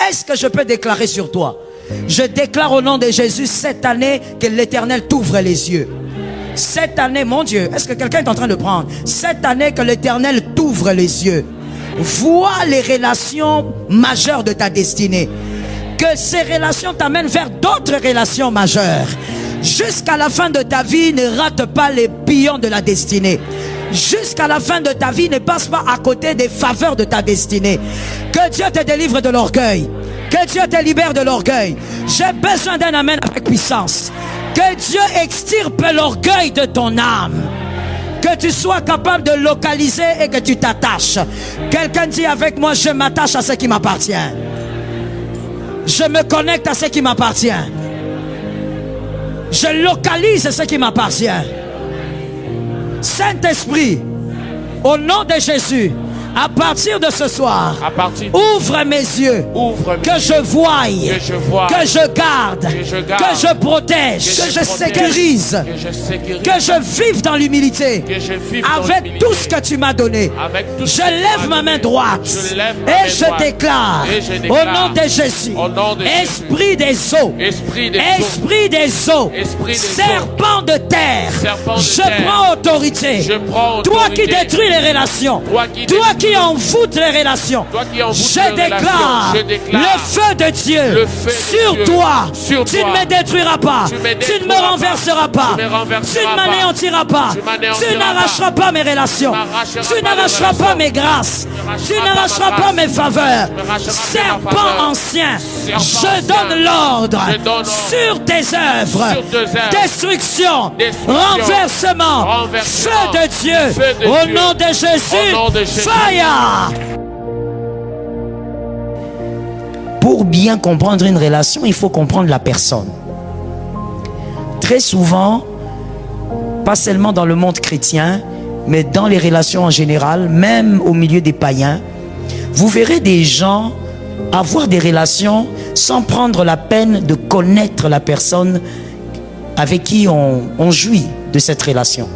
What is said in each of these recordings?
Est-ce que je peux déclarer sur toi? Je déclare au nom de Jésus cette année que l'Éternel t'ouvre les yeux. Cette année, mon Dieu, est-ce que quelqu'un est en train de prendre? Cette année que l'Éternel t'ouvre les yeux. Vois les relations majeures de ta destinée. Que ces relations t'amènent vers d'autres relations majeures. Jusqu'à la fin de ta vie, ne rate pas les pillons de la destinée. Jusqu'à la fin de ta vie, ne passe pas à côté des faveurs de ta destinée. Que Dieu te délivre de l'orgueil. Que Dieu te libère de l'orgueil. J'ai besoin d'un amen avec puissance. Que Dieu extirpe l'orgueil de ton âme. Que tu sois capable de localiser et que tu t'attaches. Quelqu'un dit avec moi, je m'attache à ce qui m'appartient. Je me connecte à ce qui m'appartient. Je localise ce qui m'appartient. Saint-Esprit, au nom de Jésus, à partir de ce soir, ouvre mes yeux, que je voie, que je garde, que je protège, que je sécurise, que je vive dans l'humilité avec tout ce que tu m'as donné. Je lève ma main droite et je déclare au nom de Jésus, esprit des eaux, esprit des eaux, serpent de terre, je prends autorité. Toi qui détruis les relations, toi qui envoûte les relations, je déclare le feu de Dieu sur toi. Tu ne me détruiras pas, tu ne me renverseras pas, tu ne m'anéantiras pas, tu n'arracheras pas mes relations, tu n'arracheras pas mes grâces, tu n'arracheras pas mes faveurs. Serpent ancien, je donne l'ordre sur tes œuvres. Destruction, renversement, feu de Dieu, au nom de Jésus, fire. Pour bien comprendre une relation, il faut comprendre la personne. Très souvent, pas seulement dans le monde chrétien, mais dans les relations en général, même au milieu des païens, vous verrez des gens avoir des relations sans prendre la peine de connaître la personne avec qui on jouit de cette relation.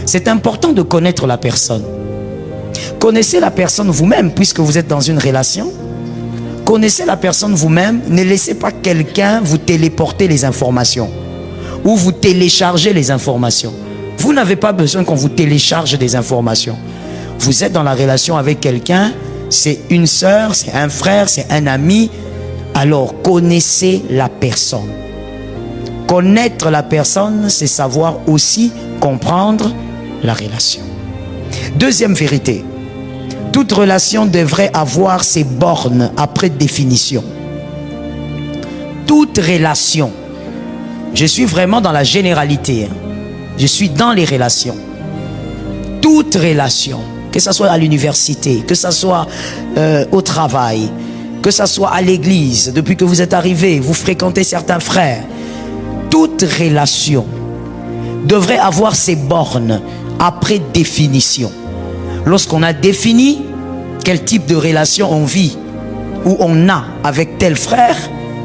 C'est important de connaître la personne. Connaissez la personne vous-même puisque vous êtes dans une relation. Connaissez la personne vous-même. Ne laissez pas quelqu'un vous téléporter les informations ou vous télécharger les informations. Vous n'avez pas besoin qu'on vous télécharge des informations. Vous êtes dans la relation avec quelqu'un, c'est une sœur, c'est un frère, c'est un ami. Alors connaissez la personne. Connaître la personne, c'est savoir aussi comprendre la relation. Deuxième vérité, toute relation devrait avoir ses bornes après définition. Toute relation, je suis vraiment dans la généralité, je suis dans les relations. Toute relation, que ce soit à l'université, que ce soit au travail, que ce soit à l'église, depuis que vous êtes arrivé, vous fréquentez certains frères, toute relation devrait avoir ses bornes après définition. Lorsqu'on a défini quel type de relation on vit ou on a avec tel frère,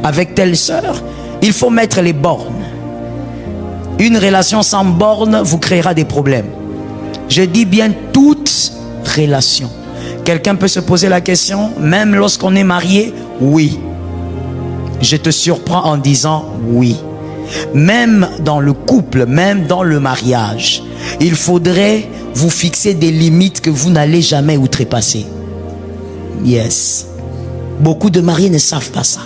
avec telle sœur, il faut mettre les bornes. Une relation sans bornes vous créera des problèmes. Je dis bien toute relation. Quelqu'un peut se poser la question, même lorsqu'on est marié, oui. Je te surprends en disant oui. Même dans le couple, même dans le mariage, il faudrait vous fixer des limites que vous n'allez jamais outrepasser. Yes. Beaucoup de mariés ne savent pas ça.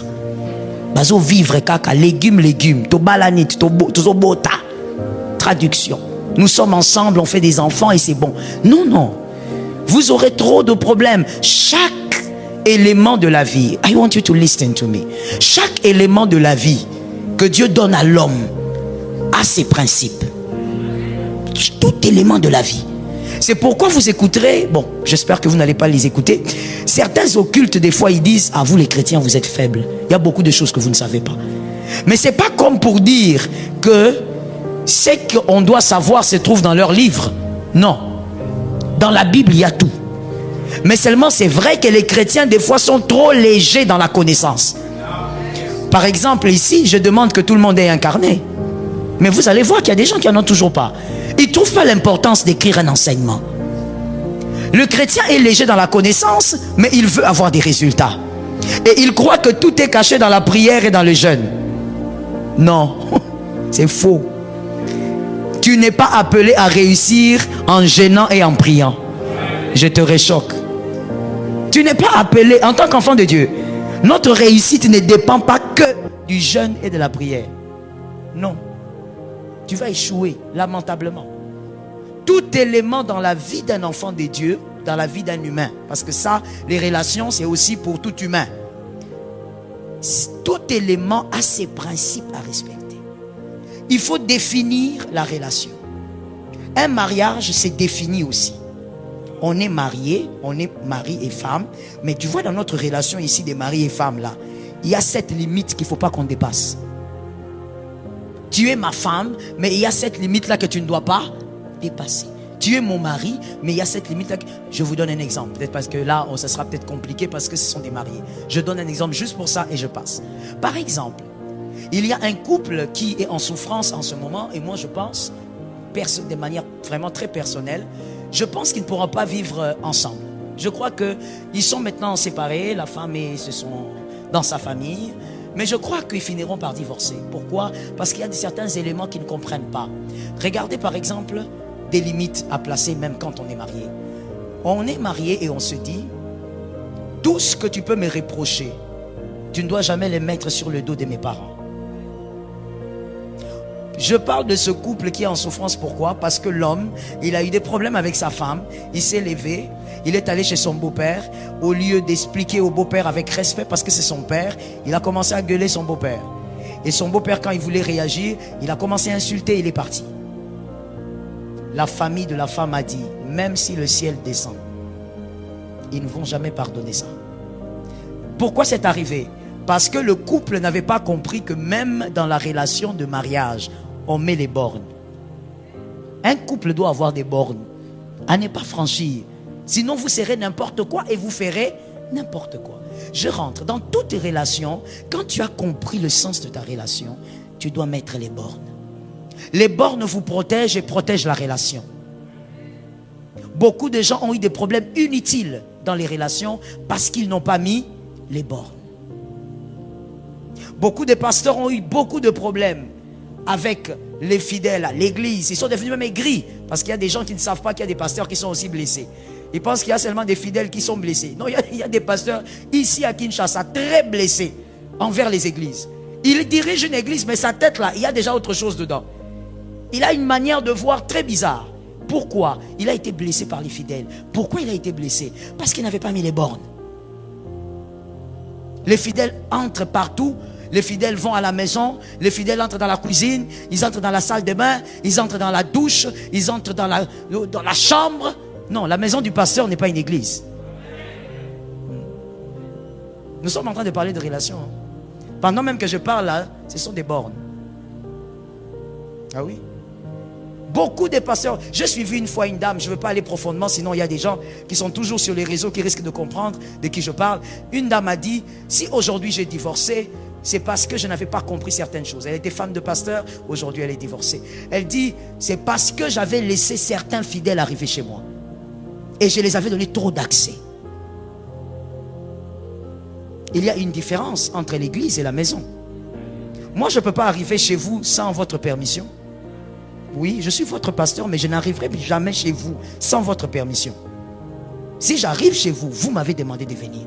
Bazo vivre kaka légumes, to balanit, to bota. Traduction. Nous sommes ensemble, on fait des enfants et c'est bon. Non, non. Vous aurez trop de problèmes. Chaque élément de la vie, I want you to listen to me. Chaque élément de la vie que Dieu donne à l'homme a ses principes. Tout élément de la vie. C'est pourquoi vous écouterez, bon, j'espère que vous n'allez pas les écouter. Certains occultes, des fois, ils disent, ah, vous les chrétiens, vous êtes faibles. Il y a beaucoup de choses que vous ne savez pas. Mais c'est pas comme pour dire que ce qu'on doit savoir se trouve dans leur livre. Non. Dans la Bible, il y a tout. Mais seulement, c'est vrai que les chrétiens, des fois, sont trop légers dans la connaissance. Par exemple, ici, je demande que tout le monde ait incarné. Mais vous allez voir qu'il y a des gens qui n'en ont toujours pas. Ils ne trouvent pas l'importance d'écrire un enseignement. Le chrétien est léger dans la connaissance, mais il veut avoir des résultats. Et ils croient que tout est caché dans la prière et dans le jeûne. Non, c'est faux. Tu n'es pas appelé à réussir en jeûnant et en priant. Je te réchoque. Tu n'es pas appelé en tant qu'enfant de Dieu. Notre réussite ne dépend pas que du jeûne et de la prière. Non. Tu vas échouer lamentablement. Tout élément dans la vie d'un enfant de Dieu, dans la vie d'un humain, parce que ça, les relations, c'est aussi pour tout humain. Tout élément a ses principes à respecter. Il faut définir la relation. Un mariage, c'est défini aussi. On est mariés, on est mari et femme, mais tu vois dans notre relation ici des maris et femmes là, il y a cette limite qu'il ne faut pas qu'on dépasse. Tu es ma femme, mais il y a cette limite là que tu ne dois pas dépasser. Tu es mon mari, mais il y a cette limite là. Je vous donne un exemple, peut-être parce que là, ça sera peut-être compliqué parce que ce sont des mariés. Je donne un exemple juste pour ça et je passe. Par exemple, il y a un couple qui est en souffrance en ce moment et moi je pense, de manière vraiment très personnelle, je pense qu'ils ne pourront pas vivre ensemble. Je crois qu'ils sont maintenant séparés, la femme se sont dans sa famille, mais je crois qu'ils finiront par divorcer. Pourquoi? Parce qu'il y a certains éléments qu'ils ne comprennent pas. Regardez par exemple des limites à placer même quand on est marié. On est marié et on se dit, tout ce que tu peux me reprocher, tu ne dois jamais les mettre sur le dos de mes parents. Je parle de ce couple qui est en souffrance. Pourquoi? Parce que l'homme, il a eu des problèmes avec sa femme. Il s'est levé, il est allé chez son beau-père. Au lieu d'expliquer au beau-père avec respect, parce que c'est son père, il a commencé à gueuler son beau-père. Et son beau-père, quand il voulait réagir, il a commencé à insulter, il est parti. La famille de la femme a dit, même si le ciel descend, ils ne vont jamais pardonner ça. Pourquoi c'est arrivé? Parce que le couple n'avait pas compris que même dans la relation de mariage, on met les bornes. Un couple doit avoir des bornes à ne pas franchir. Sinon vous serez n'importe quoi et vous ferez n'importe quoi. Je rentre dans toutes tes relations. Quand tu as compris le sens de ta relation, tu dois mettre les bornes. Les bornes vous protègent et protègent la relation. Beaucoup de gens ont eu des problèmes inutiles dans les relations parce qu'ils n'ont pas mis les bornes. Beaucoup de pasteurs ont eu beaucoup de problèmes avec les fidèles à l'église. Ils sont devenus même aigris parce qu'il y a des gens qui ne savent pas qu'il y a des pasteurs qui sont aussi blessés. Ils pensent qu'il y a seulement des fidèles qui sont blessés. Non, il y a des pasteurs ici à Kinshasa très blessés envers les églises. Il dirige une église, mais sa tête là, il y a déjà autre chose dedans. Il a une manière de voir très bizarre. Pourquoi? Il a été blessé par les fidèles. Pourquoi il a été blessé? Parce qu'il n'avait pas mis les bornes. Les fidèles entrent partout. Les fidèles vont à la maison, les fidèles entrent dans la cuisine, ils entrent dans la salle de bain, ils entrent dans la douche, ils entrent dans la chambre. Non, la maison du pasteur n'est pas une église. Nous sommes en train de parler de relations. Pendant même que je parle là, ce sont des bornes. Ah oui? Beaucoup de pasteurs. J'ai suivi une fois une dame, je ne veux pas aller profondément, sinon il y a des gens qui sont toujours sur les réseaux qui risquent de comprendre de qui je parle. Une dame a dit, si aujourd'hui j'ai divorcé, c'est parce que je n'avais pas compris certaines choses. Elle était femme de pasteur, aujourd'hui elle est divorcée. Elle dit, c'est parce que j'avais laissé certains fidèles arriver chez moi. Et je les avais donné trop d'accès. Il y a une différence entre l'église et la maison. Moi, je ne peux pas arriver chez vous sans votre permission. Oui, je suis votre pasteur, mais je n'arriverai jamais chez vous sans votre permission. Si j'arrive chez vous, vous m'avez demandé de venir.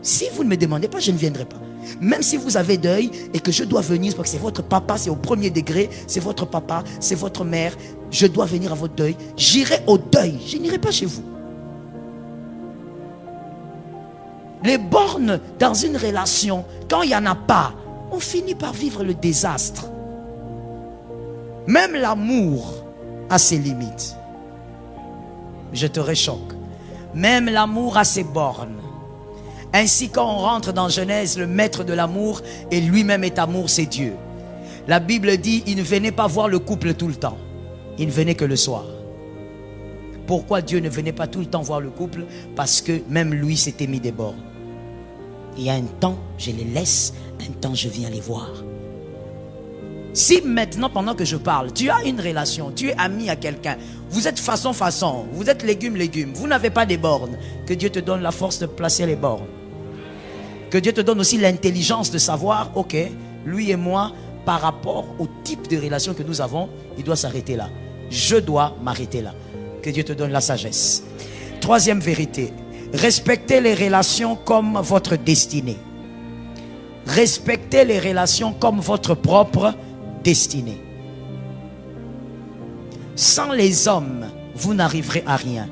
Si vous ne me demandez pas, je ne viendrai pas. Même si vous avez deuil et que je dois venir, parce que c'est votre papa, c'est au premier degré, c'est votre papa, c'est votre mère, je dois venir à votre deuil, j'irai au deuil, je n'irai pas chez vous. Les bornes dans une relation, quand il n'y en a pas, on finit par vivre le désastre. Même l'amour a ses limites. Je te réchoque. Même l'amour a ses bornes. Ainsi, quand on rentre dans Genèse, le maître de l'amour et lui-même est amour, c'est Dieu. La Bible dit, il ne venait pas voir le couple tout le temps. Il ne venait que le soir. Pourquoi Dieu ne venait pas tout le temps voir le couple? Parce que même lui s'était mis des bornes. Il y a un temps, je les laisse, un temps, je viens les voir. Si maintenant, pendant que je parle, tu as une relation, tu es ami à quelqu'un, vous êtes façon, vous êtes légume, vous n'avez pas des bornes, que Dieu te donne la force de placer les bornes. Que Dieu te donne aussi l'intelligence de savoir, ok, lui et moi, par rapport au type de relation que nous avons, il doit s'arrêter là. Je dois m'arrêter là. Que Dieu te donne la sagesse. Troisième vérité, respectez les relations comme votre destinée. Respectez les relations comme votre propre destinée. Sans les hommes, vous n'arriverez à rien.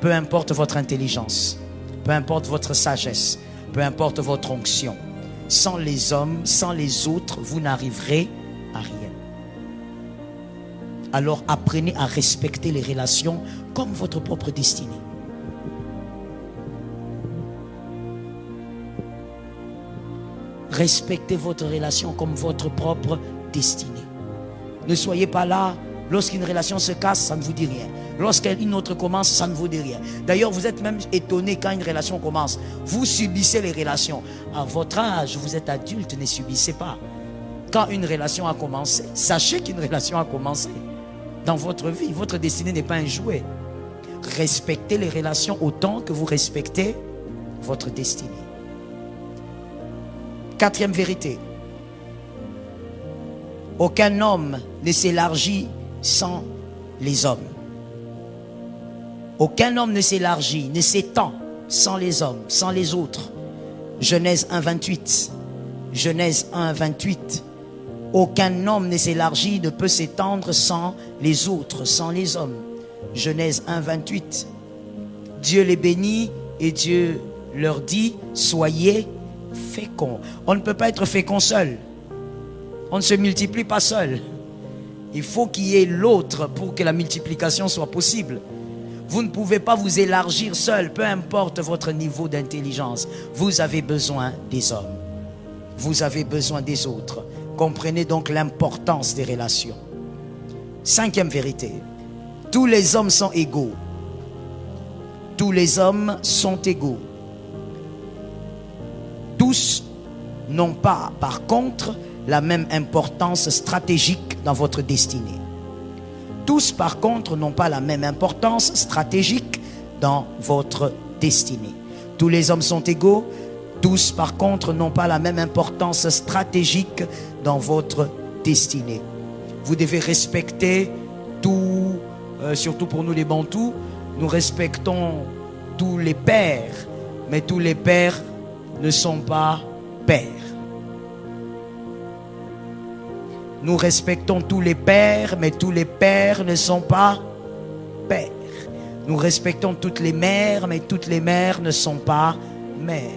Peu importe votre intelligence, peu importe votre sagesse, peu importe votre onction. Sans les hommes, sans les autres, vous n'arriverez à rien. Alors apprenez à respecter les relations comme votre propre destinée. Respectez votre relation comme votre propre destinée. Ne soyez pas là. Lorsqu'une relation se casse, ça ne vous dit rien. Lorsqu'une autre commence, ça ne vous dit rien. D'ailleurs, vous êtes même étonné quand une relation commence. Vous subissez les relations. À votre âge, vous êtes adulte, ne subissez pas. Quand une relation a commencé, sachez qu'une relation a commencé. Dans votre vie, votre destinée n'est pas un jouet. Respectez les relations autant que vous respectez votre destinée. Quatrième vérité. Aucun homme ne s'élargit sans les hommes. Aucun homme ne s'élargit, ne s'étend sans les hommes, sans les autres. Genèse 1, 28. Genèse 1, 28. Aucun homme ne s'élargit, ne peut s'étendre sans les autres, sans les hommes. Genèse 1, 28. Dieu les bénit et Dieu leur dit, soyez féconds. On ne peut pas être fécond seul. On ne se multiplie pas seul. Il faut qu'il y ait l'autre pour que la multiplication soit possible. Vous ne pouvez pas vous élargir seul, peu importe votre niveau d'intelligence. Vous avez besoin des hommes. Vous avez besoin des autres. Comprenez donc l'importance des relations. Cinquième vérité. Tous les hommes sont égaux. Tous les hommes sont égaux. Tous n'ont pas, par contre, la même importance stratégique dans votre destinée. Tous, par contre, n'ont pas la même importance stratégique dans votre destinée. Tous les hommes sont égaux. Tous, par contre, n'ont pas la même importance stratégique dans votre destinée. Vous devez respecter tout, surtout pour nous les Bantous, nous respectons tous les pères, mais tous les pères ne sont pas pères. Nous respectons tous les pères, mais tous les pères ne sont pas pères. Nous respectons toutes les mères, mais toutes les mères ne sont pas mères.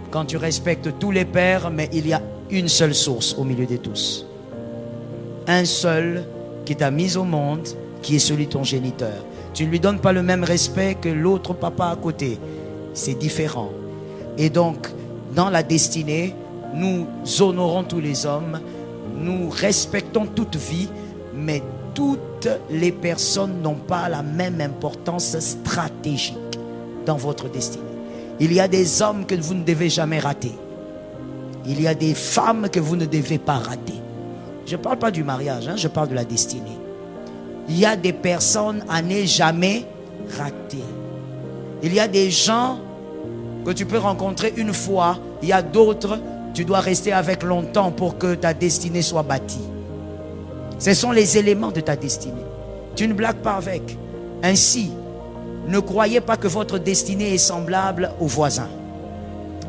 Quand tu respectes tous les pères, mais il y a une seule source au milieu de tous. Un seul qui t'a mis au monde, qui est celui de ton géniteur. Tu ne lui donnes pas le même respect que l'autre papa à côté. C'est différent. Et donc, dans la destinée, nous honorons tous les hommes, nous respectons toute vie, mais toutes les personnes n'ont pas la même importance stratégique dans votre destinée. Il y a des hommes que vous ne devez jamais rater. Il y a des femmes que vous ne devez pas rater. Je ne parle pas du mariage, je parle de la destinée. Il y a des personnes à ne jamais rater. Il y a des gens que tu peux rencontrer une fois. Il y a d'autres, tu dois rester avec longtemps pour que ta destinée soit bâtie. Ce sont les éléments de ta destinée. Tu ne blagues pas avec. Ainsi, ne croyez pas que votre destinée est semblable au voisin.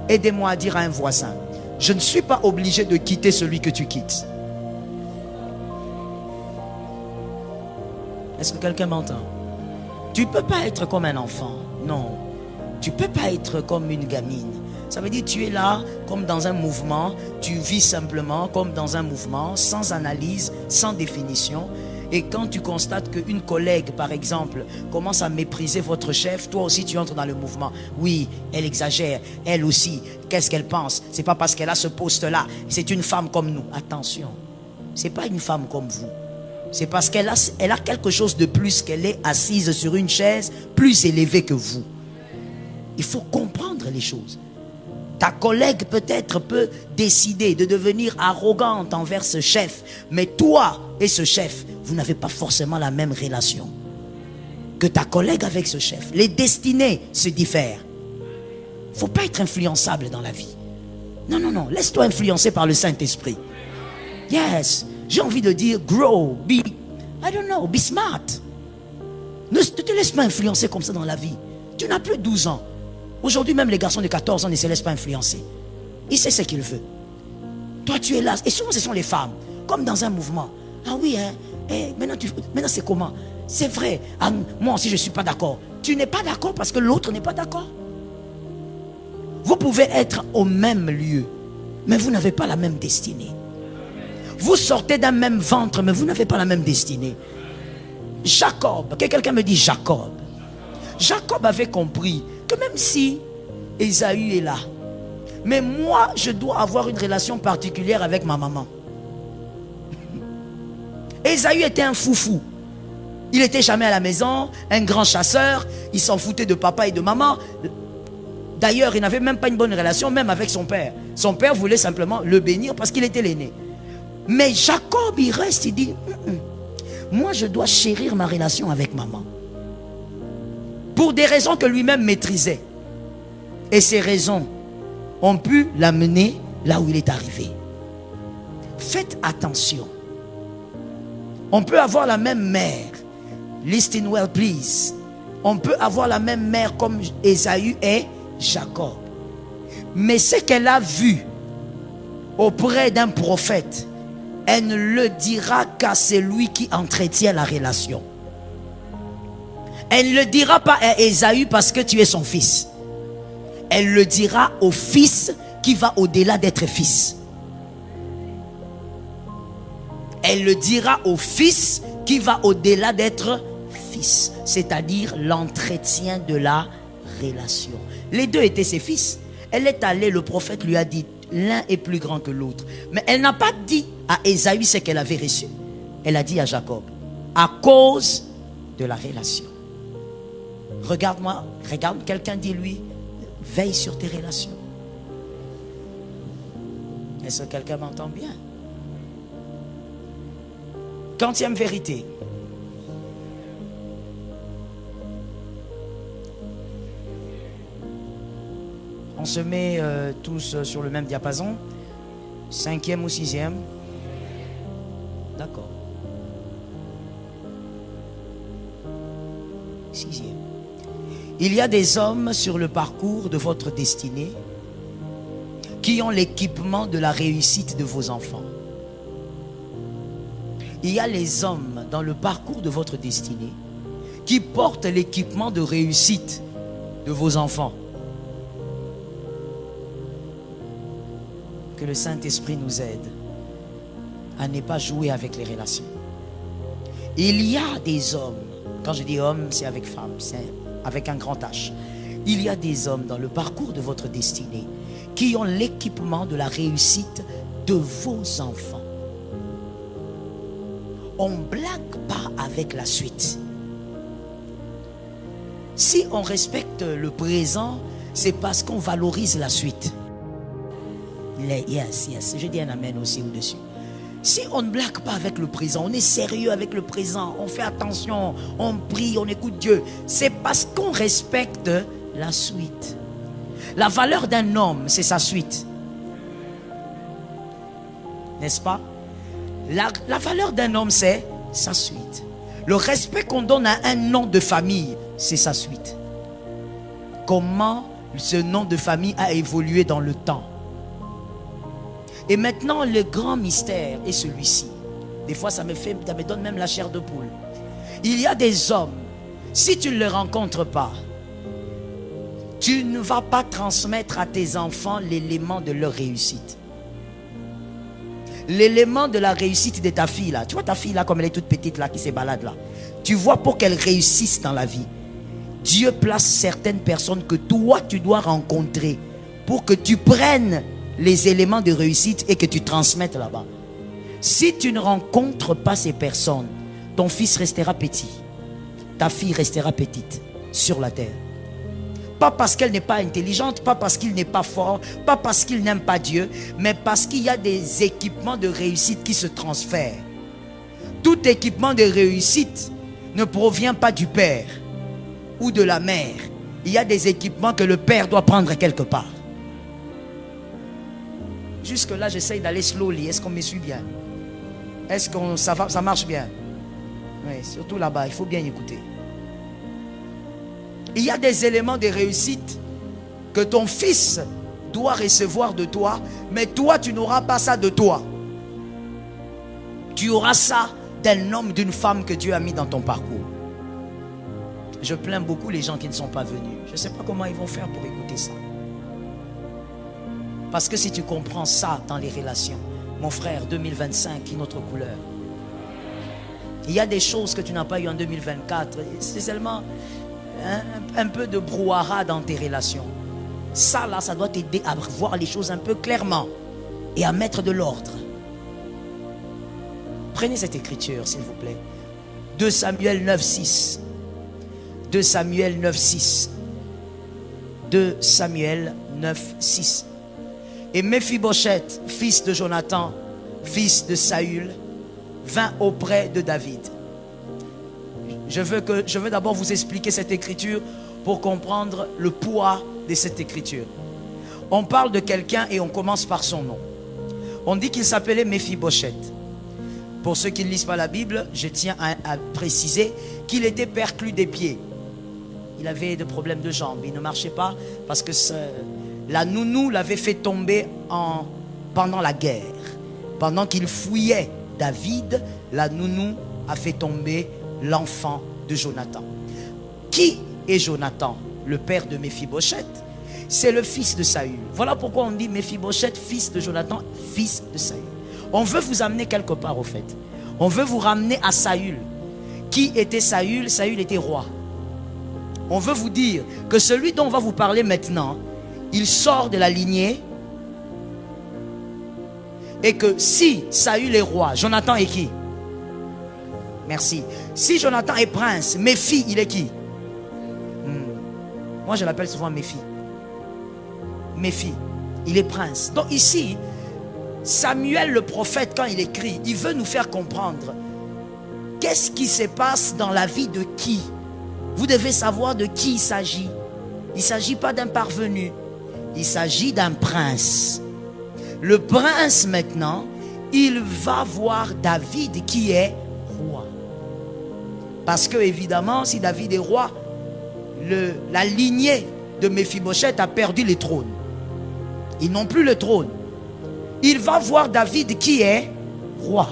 Aidez-moi à dire à un voisin, je ne suis pas obligé de quitter celui que tu quittes. Est-ce que quelqu'un m'entend? Tu ne peux pas être comme un enfant. Non. Tu ne peux pas être comme une gamine. Ça veut dire que tu es là comme dans un mouvement. Tu vis simplement comme dans un mouvement, sans analyse, sans définition. Et quand tu constates qu'une collègue, par exemple, commence à mépriser votre chef, toi aussi tu entres dans le mouvement. Oui, elle exagère, elle aussi. Qu'est-ce qu'elle pense? C'est pas parce qu'elle a ce poste-là. C'est une femme comme nous. Attention, c'est pas une femme comme vous. C'est parce qu'elle a quelque chose de plus, qu'elle est assise sur une chaise plus élevée que vous. Il faut comprendre les choses. Ta collègue peut-être peut décider de devenir arrogante envers ce chef. Mais toi et ce chef, vous n'avez pas forcément la même relation que ta collègue avec ce chef. Les destinées se diffèrent. Il ne faut pas être influençable dans la vie. Non, non, non. Laisse-toi influencer par le Saint-Esprit. Yes. J'ai envie de dire grow, be smart. Ne te laisse pas influencer comme ça dans la vie. Tu n'as plus 12 ans. Aujourd'hui, même les garçons de 14 ans ne se laissent pas influencer. Il sait ce qu'il veut. Toi, tu es là. Et souvent, ce sont les femmes. Comme dans un mouvement. Ah oui, hein. Maintenant, c'est comment? C'est vrai. Ah, moi aussi, je ne suis pas d'accord. Tu n'es pas d'accord parce que l'autre n'est pas d'accord. Vous pouvez être au même lieu, mais vous n'avez pas la même destinée. Vous sortez d'un même ventre, mais vous n'avez pas la même destinée. Jacob, que quelqu'un me dit Jacob. Jacob avait compris que même si Ésaü est là, mais moi, je dois avoir une relation particulière avec ma maman. Ésaü était un foufou. Il n'était jamais à la maison, un grand chasseur. Il s'en foutait de papa et de maman. D'ailleurs, il n'avait même pas une bonne relation, même avec son père. Son père voulait simplement le bénir parce qu'il était l'aîné. Mais Jacob, il reste, il dit, moi, je dois chérir ma relation avec maman. Pour des raisons que lui-même maîtrisait. Et ces raisons ont pu l'amener là où il est arrivé. Faites attention. On peut avoir la même mère. Listen well, please. On peut avoir la même mère comme Ésaü et Jacob. Mais ce qu'elle a vu auprès d'un prophète, elle ne le dira qu'à celui qui entretient la relation. Elle ne le dira pas à Ésaü parce que tu es son fils. Elle le dira au fils qui va au-delà d'être fils. Elle le dira au fils qui va au-delà d'être fils. C'est-à-dire l'entretien de la relation. Les deux étaient ses fils. Elle est allée, le prophète lui a dit, l'un est plus grand que l'autre. Mais elle n'a pas dit à Ésaü ce qu'elle avait reçu. Elle a dit à Jacob, à cause de la relation. Regarde-moi, regarde, quelqu'un dit lui, veille sur tes relations. Est-ce que quelqu'un m'entend bien? Quantième vérité. On se met tous sur le même diapason. 5e ou 6e? D'accord. 6e. Il y a des hommes sur le parcours de votre destinée qui ont l'équipement de la réussite de vos enfants. Il y a les hommes dans le parcours de votre destinée qui portent l'équipement de réussite de vos enfants. Que le Saint-Esprit nous aide à ne pas jouer avec les relations. Il y a des hommes, quand je dis hommes, c'est avec femmes, c'est avec un grand H. Il y a des hommes dans le parcours de votre destinée qui ont l'équipement de la réussite de vos enfants. On ne blague pas avec la suite. Si on respecte le présent, c'est parce qu'on valorise la suite. Yes, je dis un amen aussi au-dessus. Si on ne blague pas avec le présent, on est sérieux avec le présent, on fait attention, on prie, on écoute Dieu, c'est parce qu'on respecte la suite. La valeur d'un homme, c'est sa suite. N'est-ce pas? La valeur d'un homme, c'est sa suite. Le respect qu'on donne à un nom de famille, c'est sa suite. Comment ce nom de famille a évolué dans le temps. Et maintenant, le grand mystère est celui-ci. Des fois, ça me donne même la chair de poule. Il y a des hommes, si tu ne les rencontres pas, tu ne vas pas transmettre à tes enfants l'élément de leur réussite. L'élément de la réussite de ta fille là. Tu vois ta fille là, comme elle est toute petite là, qui se balade là. Tu vois, pour qu'elle réussisse dans la vie, Dieu place certaines personnes que toi tu dois rencontrer pour que tu prennes les éléments de réussite et que tu transmettes là-bas. Si tu ne rencontres pas ces personnes, ton fils restera petit, ta fille restera petite sur la terre. Pas parce qu'elle n'est pas intelligente, pas parce qu'il n'est pas fort, pas parce qu'il n'aime pas Dieu, mais parce qu'il y a des équipements de réussite qui se transfèrent. Tout équipement de réussite ne provient pas du père ou de la mère, il y a des équipements que le père doit prendre quelque part. Jusque là, j'essaye d'aller slowly. Est-ce qu'on me suit bien? Est-ce que ça marche bien? Oui, surtout là-bas, il faut bien écouter. Il y a des éléments de réussite que ton fils doit recevoir de toi, mais toi, tu n'auras pas ça de toi. Tu auras ça d'un homme, d'une femme que Dieu a mis dans ton parcours. Je plains beaucoup les gens qui ne sont pas venus. Je ne sais pas comment ils vont faire pour écouter ça. Parce que si tu comprends ça dans les relations, mon frère, 2025, une autre couleur. Il y a des choses que tu n'as pas eues en 2024. C'est seulement un peu de brouhaha dans tes relations. Ça là, ça doit t'aider à voir les choses un peu clairement et à mettre de l'ordre. Prenez cette écriture, s'il vous plaît. 2 Samuel 9, 6. 2 Samuel 9, 6. 2 Samuel 9, 6. Et Méphibosheth, fils de Jonathan, fils de Saül, vint auprès de David. Je veux d'abord vous expliquer cette écriture pour comprendre le poids de cette écriture. On parle de quelqu'un et on commence par son nom. On dit qu'il s'appelait Méphibosheth. Pour ceux qui ne lisent pas la Bible, je tiens à préciser qu'il était perclus des pieds. Il avait des problèmes de jambes, il ne marchait pas parce que la nounou l'avait fait tomber pendant la guerre. Pendant qu'il fouillait David, la nounou a fait tomber l'enfant de Jonathan. Qui est Jonathan? Le père de Méphibosheth. C'est le fils de Saül. Voilà pourquoi on dit Méphibosheth, fils de Jonathan, fils de Saül. On veut vous amener quelque part au fait. On veut vous ramener à Saül. Qui était Saül? Saül était roi. On veut vous dire que celui dont on va vous parler maintenant, il sort de la lignée. Et que si Saül est roi, Jonathan est qui? Merci. Si Jonathan est prince, Méphi, il est qui? Moi je l'appelle souvent Méphi. Méphi, il est prince. Donc ici, Samuel le prophète, quand il écrit, il veut nous faire comprendre qu'est-ce qui se passe dans la vie de qui. Vous devez savoir de qui il s'agit. Il ne s'agit pas d'un parvenu. Il s'agit d'un prince. Le prince maintenant, il va voir David qui est roi. Parce que évidemment, si David est roi, la lignée de Méphibosheth a perdu le trône. Ils n'ont plus le trône. Il va voir David qui est roi.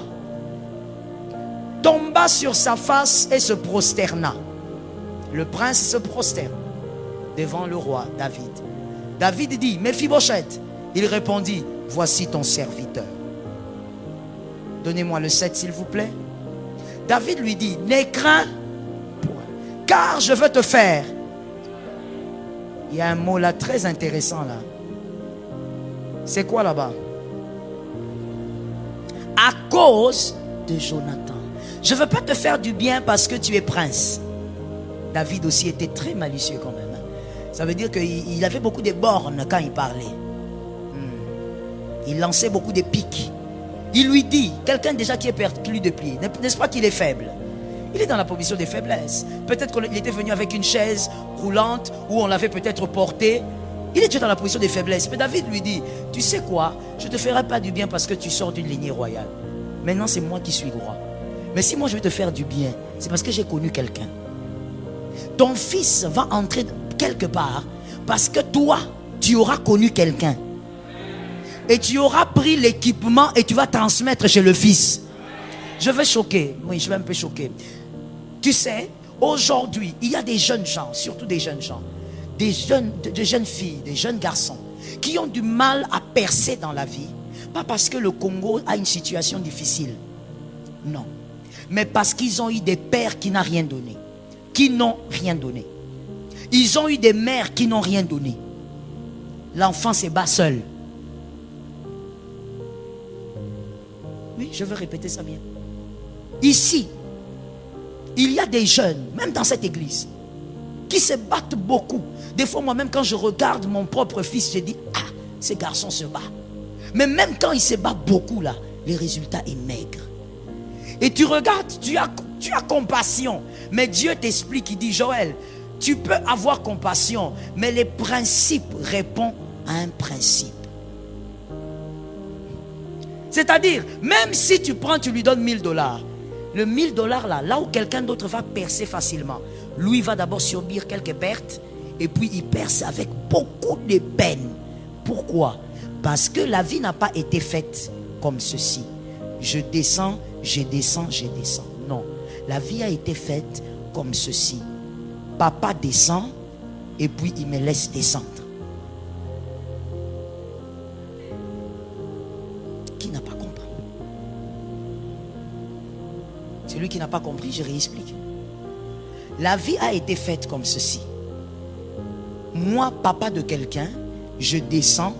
Tomba sur sa face et se prosterna. Le prince se prosterne devant le roi David. David dit, Méphibosheth. Il répondit, voici ton serviteur. Donnez-moi le 7 s'il vous plaît. David lui dit, n'aie craint point, car je veux te faire. Il y a un mot là très intéressant là. C'est quoi là-bas? À cause de Jonathan. Je ne veux pas te faire du bien parce que tu es prince. David aussi était très malicieux quand même. Ça veut dire qu'il avait beaucoup de bornes quand il parlait. Il lançait beaucoup de piques. Il lui dit, quelqu'un déjà qui est perclus de pieds, n'est-ce pas qu'il est faible? Il est dans la position de faiblesse. Peut-être qu'il était venu avec une chaise roulante où on l'avait peut-être porté. Il est déjà dans la position de faiblesse. Mais David lui dit, tu sais quoi? Je ne te ferai pas du bien parce que tu sors d'une lignée royale. Maintenant, c'est moi qui suis roi. Mais si moi je vais te faire du bien, c'est parce que j'ai connu quelqu'un. Ton fils va entrer quelque part parce que toi, tu auras connu quelqu'un. Et tu auras pris l'équipement et tu vas transmettre chez le fils. Je vais choquer. Oui, je vais un peu choquer. Tu sais, aujourd'hui, il y a des jeunes gens, surtout des jeunes gens, des jeunes filles, des jeunes garçons qui ont du mal à percer dans la vie. Pas parce que le Congo a une situation difficile. Non. Mais parce qu'ils ont eu des pères qui n'ont rien donné. Qui n'ont rien donné. Ils ont eu des mères qui n'ont rien donné. L'enfant se bat seul. Oui, je veux répéter ça bien. Ici, il y a des jeunes, même dans cette église, qui se battent beaucoup. Des fois, moi-même, quand je regarde mon propre fils, je dis, ah, ces garçons se battent. Mais même quand il se bat beaucoup, là, le résultat est maigre. Et tu regardes, tu as compassion. Mais Dieu t'explique, il dit, Joël, Tu peux avoir compassion, mais les principes répondent à un principe. C'est-à-dire, même si tu prends, tu lui donnes 1000 $, le 1000 $ là où quelqu'un d'autre va percer facilement, lui va d'abord subir quelques pertes, et puis il perce avec beaucoup de peine. Pourquoi? Parce que la vie n'a pas été faite comme ceci. Je descends, je descends, je descends. Non, la vie a été faite comme ceci. Papa descend et puis il me laisse descendre. Qui n'a pas compris? Celui qui n'a pas compris, je réexplique. La vie a été faite comme ceci. Moi, papa de quelqu'un, je descends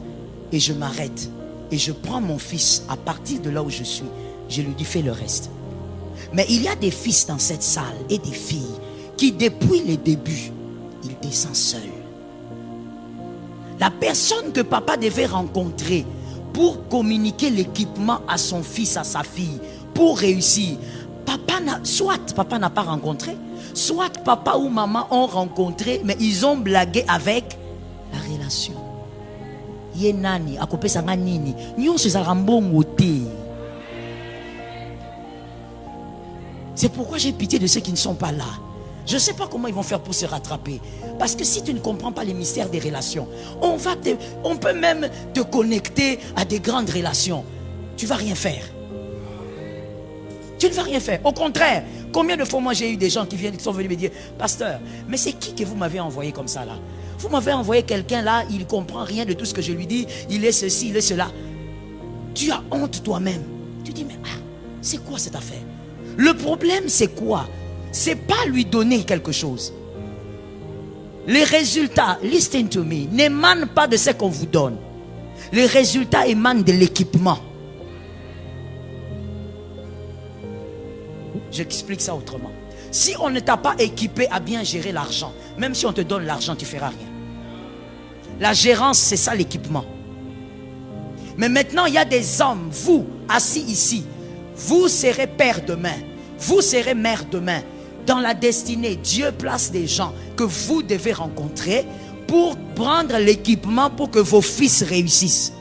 et je m'arrête. Et je prends mon fils à partir de là où je suis. Je lui dis, fais le reste. Mais il y a des fils dans cette salle et des filles qui, depuis les débuts, il descend seul. La personne que papa devait rencontrer pour communiquer l'équipement à son fils, à sa fille, pour réussir, soit papa n'a pas rencontré, soit papa ou maman ont rencontré, mais ils ont blagué avec la relation. Yenani, akope sanga nini, nyon se zarambongo te. C'est pourquoi j'ai pitié de ceux qui ne sont pas là. Je ne sais pas comment ils vont faire pour se rattraper. Parce que si tu ne comprends pas les mystères des relations, on peut même te connecter à des grandes relations. Tu ne vas rien faire. Tu ne vas rien faire. Au contraire, combien de fois moi j'ai eu des gens qui sont venus me dire, pasteur, mais c'est qui que vous m'avez envoyé comme ça là? Vous m'avez envoyé quelqu'un là, il ne comprend rien de tout ce que je lui dis, il est ceci, il est cela. Tu as honte toi-même. Tu dis, mais c'est quoi cette affaire? Le problème c'est quoi? C'est pas lui donner quelque chose. Les résultats, listen to me, n'émanent pas de ce qu'on vous donne. Les résultats émanent de l'équipement. J'explique ça autrement. Si on ne t'a pas équipé à bien gérer l'argent, même si on te donne l'argent, tu ne feras rien. La gérance, c'est ça l'équipement. Mais maintenant, il y a des hommes, vous, assis ici, vous serez père demain, vous serez mère demain. Dans la destinée, Dieu place des gens que vous devez rencontrer pour prendre l'équipement pour que vos fils réussissent.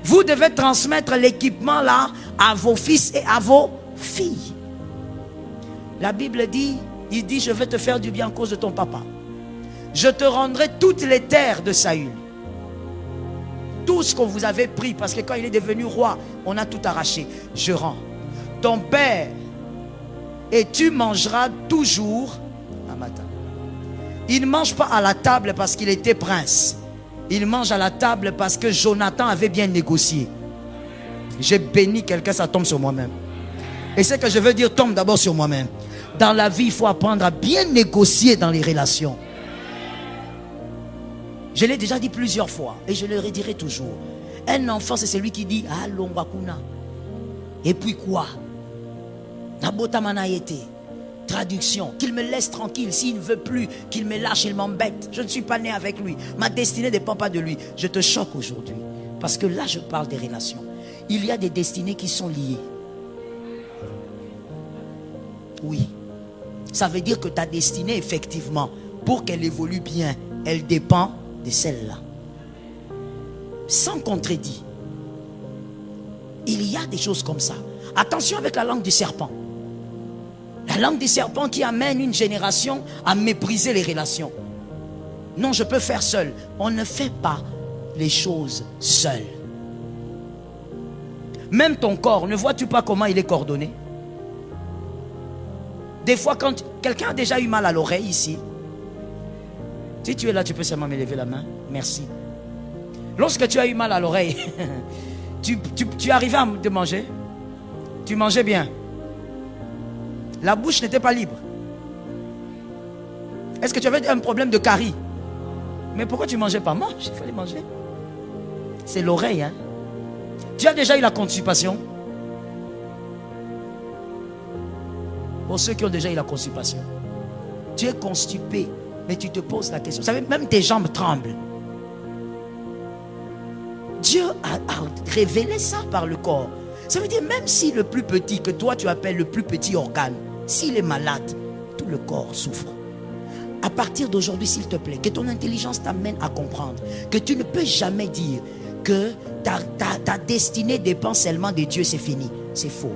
Vous devez transmettre l'équipement là à vos fils et à vos filles. La Bible dit, il dit, je vais te faire du bien à cause de ton papa. Je te rendrai toutes les terres de Saül. Tout ce qu'on vous avait pris, parce que quand il est devenu roi, on a tout arraché. Je rends. Ton père, et tu mangeras toujours à matin. Il ne mange pas à la table parce qu'il était prince. Il mange à la table parce que Jonathan avait bien négocié. J'ai béni quelqu'un, ça tombe sur moi-même. Et ce que je veux dire tombe d'abord sur moi-même. Dans la vie, il faut apprendre à bien négocier dans les relations. Je l'ai déjà dit plusieurs fois et je le redirai toujours. Un enfant, c'est celui qui dit « Allons, Wakuna ». Et puis quoi? Traduction, qu'il me laisse tranquille. S'il ne veut plus, qu'il me lâche, il m'embête. Je ne suis pas né avec lui. Ma destinée ne dépend pas de lui. Je te choque aujourd'hui. Parce que là, je parle des relations. Il y a des destinées qui sont liées. Oui. Ça veut dire que ta destinée, effectivement, pour qu'elle évolue bien, elle dépend de celle-là. Sans contredit. Il y a des choses comme ça. Attention avec la langue du serpent. La langue du serpent qui amène une génération à mépriser les relations. Non, je peux faire seul. On ne fait pas les choses seul. Même ton corps, ne vois-tu pas comment il est coordonné? Des fois, quand quelqu'un a déjà eu mal à l'oreille ici, si tu es là, tu peux seulement me lever la main. Merci. Lorsque tu as eu mal à l'oreille, tu arrivais à te manger? Tu mangeais bien? La bouche n'était pas libre. Est-ce que tu avais un problème de carie? Mais pourquoi tu ne mangeais pas? Mange, il fallait manger. C'est l'oreille, hein? Tu as déjà eu la constipation? Pour ceux qui ont déjà eu la constipation, tu es constipé, mais tu te poses la question. Vous savez, même tes jambes tremblent. Dieu a révélé ça par le corps. Ça veut dire, même si le plus petit, que toi tu appelles le plus petit organe, s'il est malade, tout le corps souffre. À partir d'aujourd'hui, s'il te plaît, que ton intelligence t'amène à comprendre que tu ne peux jamais dire que ta destinée dépend seulement de Dieu, c'est fini. C'est faux.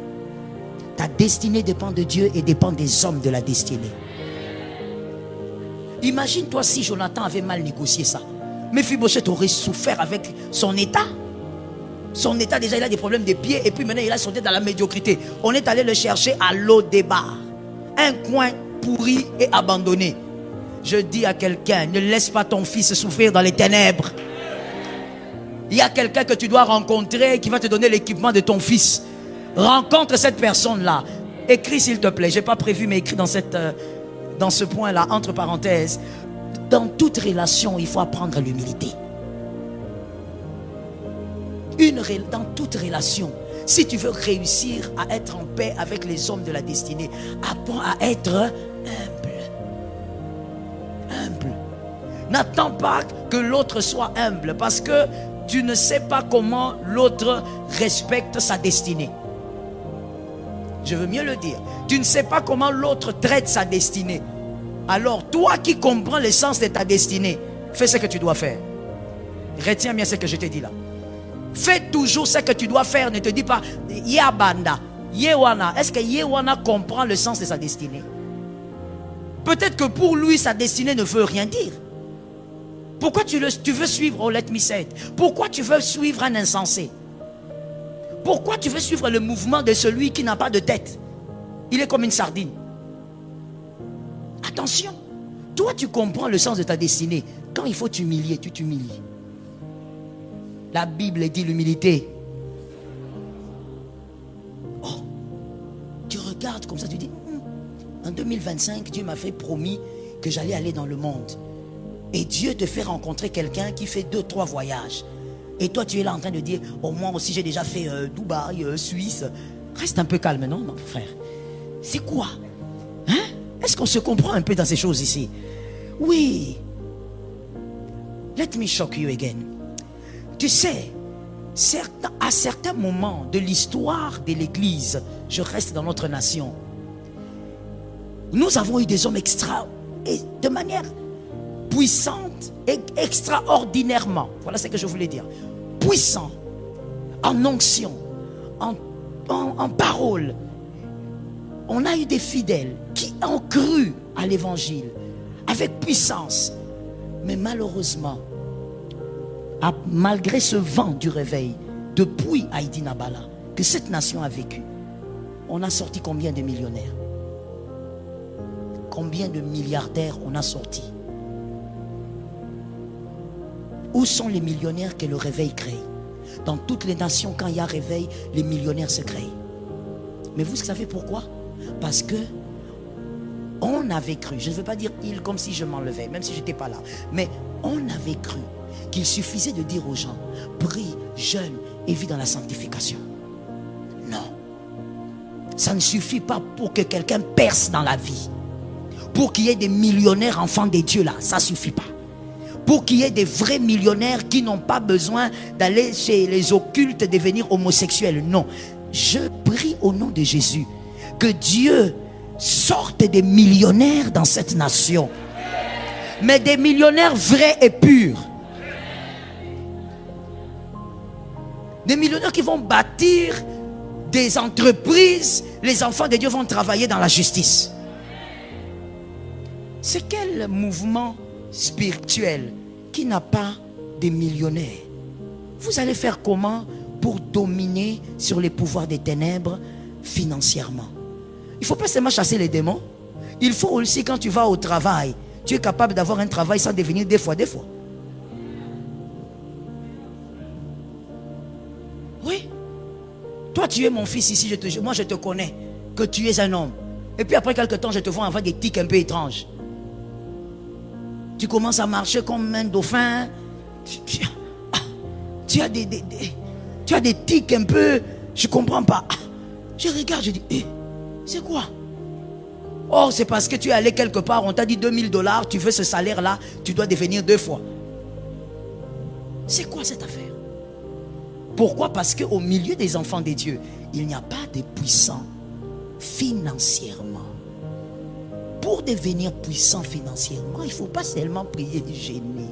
Ta destinée dépend de Dieu et dépend des hommes de la destinée. Imagine-toi si Jonathan avait mal négocié ça. Mephibosheth aurait souffert avec son état. Son état, déjà, il a des problèmes de pieds. Et puis maintenant, il a sauté dans la médiocrité. On est allé le chercher à Lo-Débar. Un coin pourri et abandonné. Je dis à quelqu'un, ne laisse pas ton fils souffrir dans les ténèbres. Il y a quelqu'un que tu dois rencontrer qui va te donner l'équipement de ton fils. Rencontre cette personne-là. Écris s'il te plaît. Je n'ai pas prévu, mais écris dans ce point-là, entre parenthèses. Dans toute relation, il faut apprendre l'humilité. Dans toute relation, si tu veux réussir à être en paix avec les hommes de la destinée, apprends à être humble. Humble. N'attends pas que l'autre soit humble parce que tu ne sais pas comment l'autre respecte sa destinée. Je veux mieux le dire. Tu ne sais pas comment l'autre traite sa destinée. Alors toi qui comprends le sens de ta destinée, fais ce que tu dois faire. Retiens bien ce que je t'ai dit là. Fais toujours ce que tu dois faire. Ne te dis pas Yabanda, Yewana. Est-ce que Yewana comprend le sens de sa destinée? Peut-être que pour lui sa destinée ne veut rien dire. Pourquoi tu veux suivre, oh let me say it. Pourquoi tu veux suivre un insensé? Pourquoi tu veux suivre le mouvement de celui qui n'a pas de tête? Il est comme une sardine. Attention, toi tu comprends le sens de ta destinée. Quand il faut t'humilier, tu t'humilies. La Bible dit l'humilité. Oh, tu regardes comme ça, tu dis, en 2025, Dieu m'a fait promis que j'allais aller dans le monde. Et Dieu te fait rencontrer quelqu'un qui fait 2-3 voyages. Et toi tu es là en train de dire, oh moi aussi j'ai déjà fait Dubaï, Suisse. Reste un peu calme, non, mon frère? C'est quoi? Hein? Est-ce qu'on se comprend un peu dans ces choses ici? Oui. Let me shock you again. Tu sais, à certains moments de l'histoire de l'Église, je reste dans notre nation, nous avons eu des hommes et de manière puissante et extraordinairement, voilà ce que je voulais dire, puissant, en onction, en parole. On a eu des fidèles qui ont cru à l'évangile avec puissance. Mais malheureusement, malgré ce vent du réveil, depuis Haïdi Nabala, que cette nation a vécu, on a sorti combien de millionnaires? Combien de milliardaires on a sorti? Où sont les millionnaires que le réveil crée? Dans toutes les nations, quand il y a réveil, les millionnaires se créent. Mais vous savez pourquoi? Parce que on avait cru, je ne veux pas dire il comme si je m'enlevais, même si je n'étais pas là, mais on avait cru qu'il suffisait de dire aux gens, prie, jeûne et vis dans la sanctification. Non. Ça ne suffit pas pour que quelqu'un perce dans la vie. Pour qu'il y ait des millionnaires enfants des dieux là, ça ne suffit pas. Pour qu'il y ait des vrais millionnaires qui n'ont pas besoin d'aller chez les occultes devenir homosexuels. Non. Je prie au nom de Jésus que Dieu sorte des millionnaires dans cette nation. Mais des millionnaires vrais et purs. Des millionnaires qui vont bâtir des entreprises. Les enfants de Dieu vont travailler dans la justice. C'est quel mouvement spirituel qui n'a pas des millionnaires? Vous allez faire comment pour dominer sur les pouvoirs des ténèbres financièrement? Il ne faut pas seulement chasser les démons. Il faut aussi, quand tu vas au travail, tu es capable d'avoir un travail sans devenir des fois. Oui. Toi, tu es mon fils ici, moi je te connais, que tu es un homme. Et puis après quelque temps, je te vois avoir des tics un peu étranges. Tu commences à marcher comme un dauphin. Tu as des tics un peu, je ne comprends pas. Je regarde, je dis, c'est quoi? Oh, c'est parce que tu es allé quelque part, on t'a dit $2000, tu veux ce salaire-là, tu dois devenir 2 fois. C'est quoi cette affaire? Pourquoi? Parce qu'au milieu des enfants des dieux, il n'y a pas de puissants financièrement. pour devenir puissant financièrement, il ne faut pas seulement prier et gêner.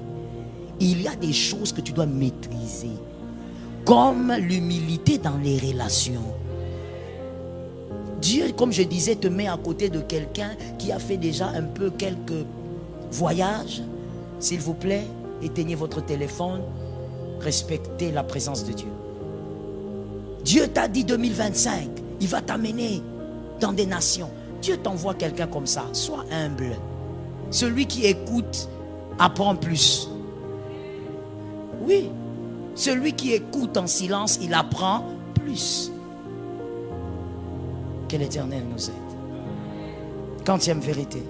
Il y a des choses que tu dois maîtriser, comme l'humilité dans les relations. Dieu, comme je disais, te met à côté de quelqu'un qui a fait déjà un peu quelques voyages. S'il vous plaît, éteignez votre téléphone, respectez la présence de Dieu. Dieu t'a dit 2025, il va t'amener dans des nations. Dieu t'envoie quelqu'un comme ça, sois humble. Celui qui écoute apprend plus. Oui, celui qui écoute en silence, il apprend plus. Que l'Éternel nous aide. Quantième vérité.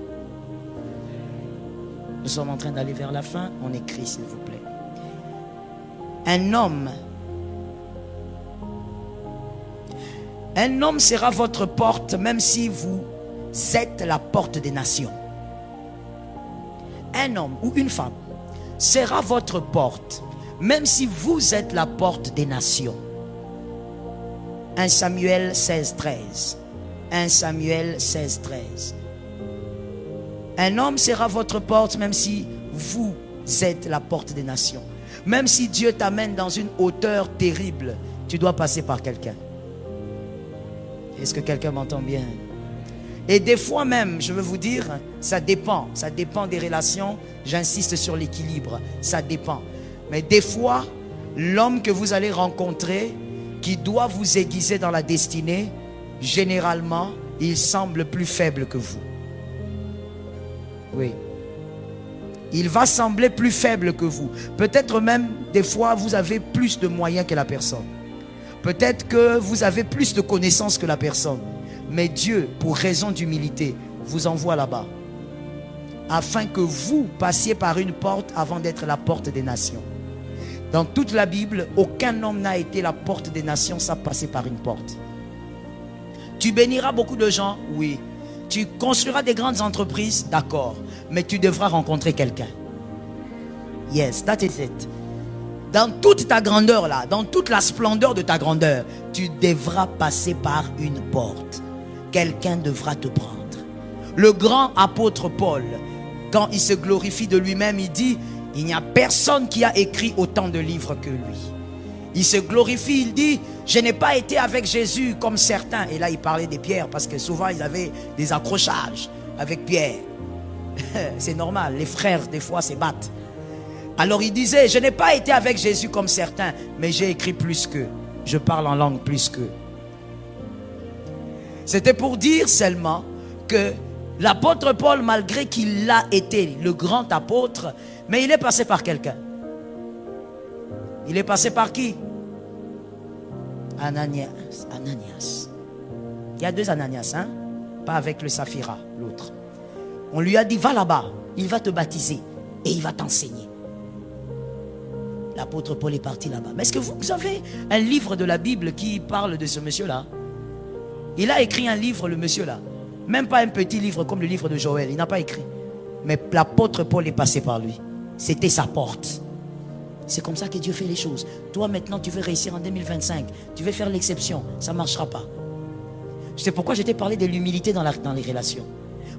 Nous sommes en train d'aller vers la fin. On écrit, s'il vous plaît. Un homme sera votre porte, même si vous êtes la porte des nations. Un homme ou une femme sera votre porte, même si vous êtes la porte des nations. 1 Samuel 16, 13. 1 Samuel 16, 13. Un homme sera votre porte, même si vous êtes la porte des nations. Même si Dieu t'amène dans une hauteur terrible, tu dois passer par quelqu'un. Est-ce que quelqu'un m'entend bien? Et des fois même, je veux vous dire, ça dépend des relations. J'insiste sur l'équilibre, ça dépend. Mais des fois, l'homme que vous allez rencontrer, qui doit vous aiguiser dans la destinée, généralement, il semble plus faible que vous. Oui. Il va sembler plus faible que vous. Peut-être même, des fois, vous avez plus de moyens que la personne. Peut-être que vous avez plus de connaissances que la personne. Mais Dieu, pour raison d'humilité, vous envoie là-bas. Afin que vous passiez par une porte avant d'être la porte des nations. Dans toute la Bible, aucun homme n'a été la porte des nations sans passer par une porte. Tu béniras beaucoup de gens, oui. Tu construiras des grandes entreprises, d'accord. Mais tu devras rencontrer quelqu'un. Yes, that is it. Dans toute ta grandeur là, dans toute la splendeur de ta grandeur, tu devras passer par une porte. Quelqu'un devra te prendre. Le grand apôtre Paul, quand il se glorifie de lui-même, il dit, il n'y a personne qui a écrit autant de livres que lui. Il se glorifie, il dit, je n'ai pas été avec Jésus comme certains. Et là, il parlait des pierres parce que souvent, ils avaient des accrochages avec Pierre. C'est normal, les frères, des fois, se battent. Alors, il disait, je n'ai pas été avec Jésus comme certains, mais j'ai écrit plus qu'eux. Je parle en langue plus qu'eux. C'était pour dire seulement que l'apôtre Paul, malgré qu'il a été le grand apôtre, mais il est passé par quelqu'un. Il est passé par qui? Ananias. Il y a deux Ananias, hein? Pas avec le Saphira, l'autre. On lui a dit, va là-bas, il va te baptiser et il va t'enseigner. L'apôtre Paul est parti là-bas. Mais est-ce que vous avez un livre de la Bible qui parle de ce monsieur-là? Il a écrit un livre, le monsieur-là. Même pas un petit livre comme le livre de Joël. Il n'a pas écrit. Mais l'apôtre Paul est passé par lui. C'était sa porte. C'est comme ça que Dieu fait les choses. Toi maintenant tu veux réussir en 2025. Tu veux faire l'exception. Ça ne marchera pas. C'est pourquoi je t'ai parlé de l'humilité dans les relations.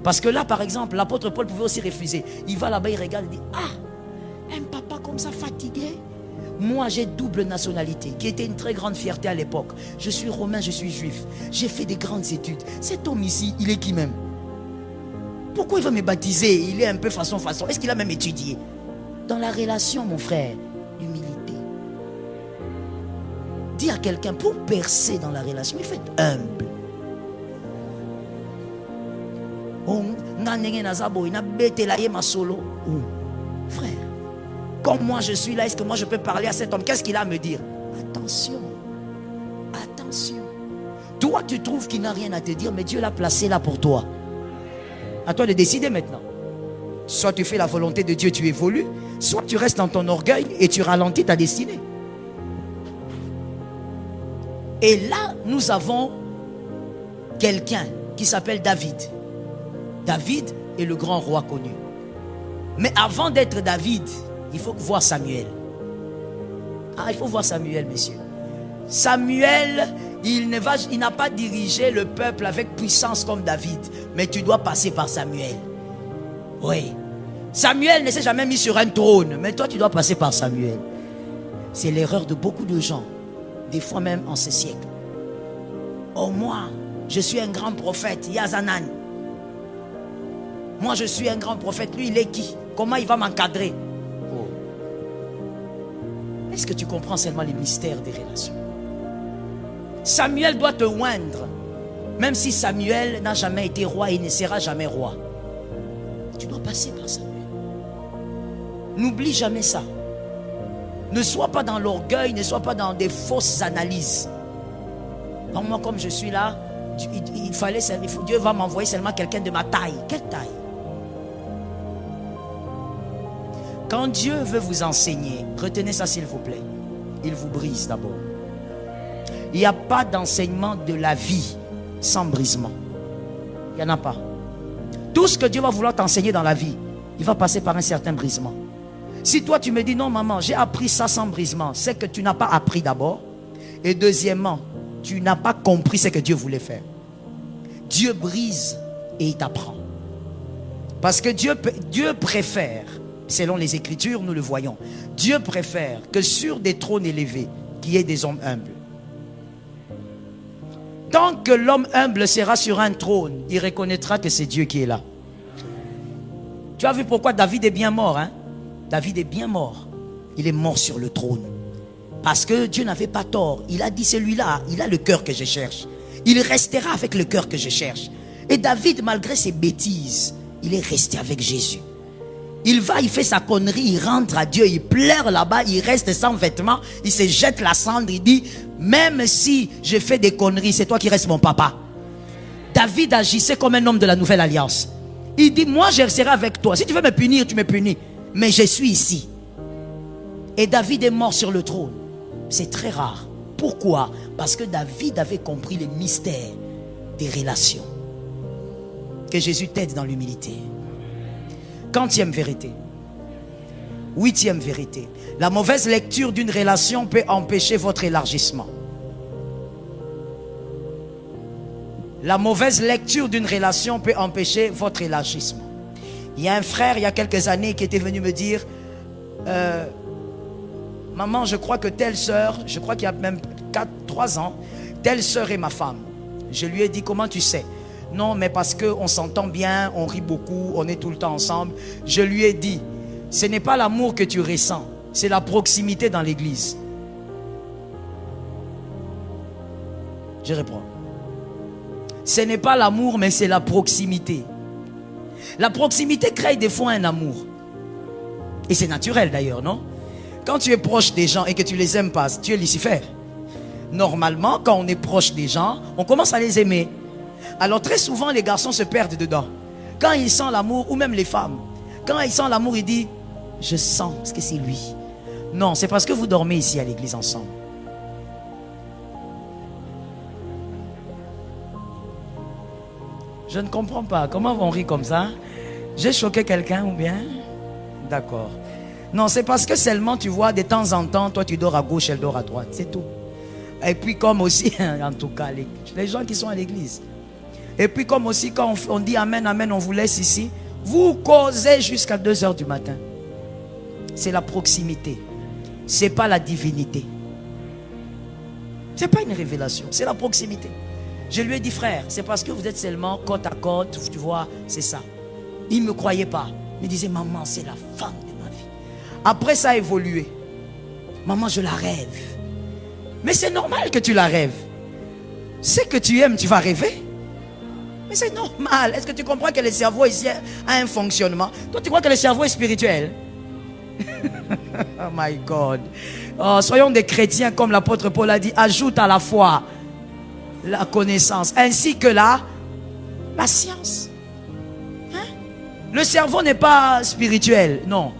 Parce que là par exemple, l'apôtre Paul pouvait aussi refuser. Il va là-bas, il regarde, il dit, ah, un papa comme ça fatigué. Moi j'ai double nationalité, qui était une très grande fierté à l'époque. Je suis romain, je suis juif. J'ai fait des grandes études. Cet homme ici, il est qui même? Pourquoi il va me baptiser? Il est un peu façon. Est-ce qu'il a même étudié? Dans la relation, mon frère, l'humilité. Dis à quelqu'un, pour percer dans la relation, il faut être humble. Frère, comme moi je suis là, est-ce que moi je peux parler à cet homme? Qu'est-ce qu'il a à me dire? Attention. Attention. Toi tu trouves qu'il n'a rien à te dire, mais Dieu l'a placé là pour toi. À toi de décider maintenant. Soit tu fais la volonté de Dieu, tu évolues, soit tu restes dans ton orgueil et tu ralentis ta destinée. Et là, nous avons quelqu'un qui s'appelle David. David est le grand roi connu. Mais avant d'être David, il faut voir Samuel. Ah, il faut voir Samuel, messieurs. Samuel Il n'a pas dirigé le peuple avec puissance comme David. Mais tu dois passer par Samuel. Oui. Samuel ne s'est jamais mis sur un trône. Mais toi, tu dois passer par Samuel. C'est l'erreur de beaucoup de gens. Des fois même en ce siècle. Oh, moi, je suis un grand prophète. Yazanan. Moi, je suis un grand prophète. Lui, il est qui? Comment il va m'encadrer? Oh. Est-ce que tu comprends seulement les mystères des relations? Samuel doit te oindre. Même si Samuel n'a jamais été roi, il ne sera jamais roi. Tu dois passer par Samuel. N'oublie jamais ça. Ne sois pas dans l'orgueil, ne sois pas dans des fausses analyses. Moi, comme je suis là, Dieu va m'envoyer seulement quelqu'un de ma taille. Quelle taille? Quand Dieu veut vous enseigner, retenez ça s'il vous plaît. Il vous brise d'abord. Il n'y a pas d'enseignement de la vie sans brisement. Il n'y en a pas. Tout ce que Dieu va vouloir t'enseigner dans la vie, il va passer par un certain brisement. Si toi tu me dis non maman, j'ai appris ça sans brisement, c'est que tu n'as pas appris d'abord. Et deuxièmement, tu n'as pas compris ce que Dieu voulait faire. Dieu brise et il t'apprend. Parce que Dieu préfère, selon les Écritures, nous le voyons, Dieu préfère que sur des trônes élevés, qu'il y ait des hommes humbles. Tant que l'homme humble sera sur un trône, il reconnaîtra que c'est Dieu qui est là. Tu as vu pourquoi David est bien mort, hein? David est bien mort. Il est mort sur le trône. Parce que Dieu n'avait pas tort. Il a dit, celui-là, il a le cœur que je cherche. Il restera avec le cœur que je cherche. Et David, malgré ses bêtises, il est resté avec Jésus. Il fait sa connerie, il rentre à Dieu, il pleure là-bas, il reste sans vêtements, il se jette la cendre, il dit, même si je fais des conneries, c'est toi qui restes mon papa. David agissait comme un homme de la nouvelle alliance. Il dit, moi je serai avec toi. Si tu veux me punir, tu me punis. Mais je suis ici. Et David est mort sur le trône. C'est très rare. Pourquoi? Parce que David avait compris les mystères des relations. Que Jésus t'aide dans l'humilité. Quantième vérité. Huitième vérité. La mauvaise lecture d'une relation peut empêcher votre élargissement. La mauvaise lecture d'une relation peut empêcher votre élargissement. Il y a un frère, il y a quelques années, qui était venu me dire maman, je crois que telle sœur, je crois qu'il y a même 3 ans, telle sœur est ma femme. Je lui ai dit, comment tu sais? Non, mais parce qu'on s'entend bien, on rit beaucoup, on est tout le temps ensemble. Je lui ai dit, ce n'est pas l'amour que tu ressens, c'est la proximité dans l'église. Je reprends. Ce n'est pas l'amour, mais c'est la proximité. La proximité crée des fois un amour. Et c'est naturel d'ailleurs, non? Quand tu es proche des gens et que tu les aimes pas, tu es Lucifer. Normalement, quand on est proche des gens, on commence à les aimer. Alors très souvent, les garçons se perdent dedans. Quand ils sentent l'amour, ou même les femmes, quand ils sentent l'amour, ils disent, je sens que c'est lui. Non, c'est parce que vous dormez ici à l'église ensemble. Je ne comprends pas. Comment on rit comme ça? J'ai choqué quelqu'un ou bien? D'accord. Non, c'est parce que seulement tu vois, de temps en temps, toi tu dors à gauche, elle dort à droite. C'est tout. Et puis comme aussi, en tout cas, les gens qui sont à l'église. Et puis comme aussi, quand on dit Amen, Amen, on vous laisse ici. Vous causez jusqu'à 2 h du matin. C'est la proximité. C'est pas la divinité. C'est pas une révélation, c'est la proximité. Je lui ai dit, frère, c'est parce que vous êtes seulement côte à côte, tu vois, c'est ça. Il ne me croyait pas. Il me disait, maman, c'est la femme de ma vie. Après, ça a évolué. Maman, je la rêve. Mais c'est normal que tu la rêves. Ce que tu aimes, tu vas rêver. Mais c'est normal. Est-ce que tu comprends que le cerveau ici a un fonctionnement? Toi, tu crois que le cerveau est spirituel? Oh my God. Oh, soyons des chrétiens comme l'apôtre Paul a dit. Ajoute à la foi la connaissance, ainsi que la science. Hein? Le cerveau n'est pas spirituel, non.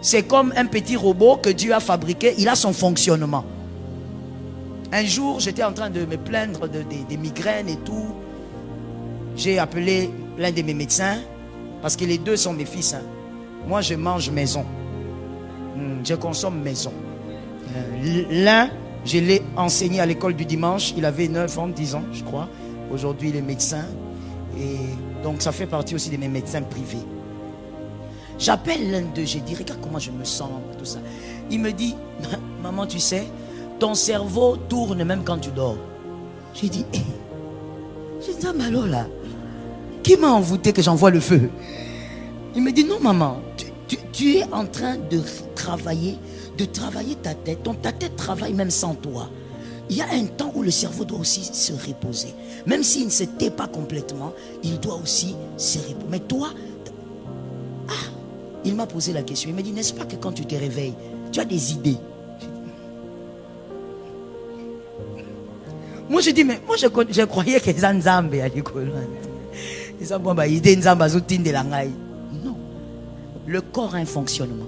C'est comme un petit robot que Dieu a fabriqué, il a son fonctionnement. Un jour, j'étais en train de me plaindre des migraines et tout. J'ai appelé l'un de mes médecins, parce que les deux sont mes fils. Hein. Moi, je mange maison. Je consomme maison. L'un Je l'ai enseigné à l'école du dimanche. Il avait 9 ans, 10 ans, je crois. Aujourd'hui, il est médecin. Et donc, ça fait partie aussi de mes médecins privés. J'appelle l'un d'eux, je dis, regarde comment je me sens, tout ça. Il me dit, maman, tu sais, ton cerveau tourne même quand tu dors. J'ai dit, j'ai dit, mais alors là, qui m'a envoûté que j'envoie le feu? Il me dit, non maman, tu es en train de travailler ta tête. Donc ta tête travaille même sans toi. Il y a un temps où le cerveau doit aussi se reposer. Même s'il ne se tait pas complètement, il doit aussi se reposer. Mais toi, il m'a posé la question. Il m'a dit, n'est-ce pas que quand tu te réveilles, tu as des idées? Moi je dis, mais moi je croyais que les Nzambe à l'école. Non. Le corps a un fonctionnement.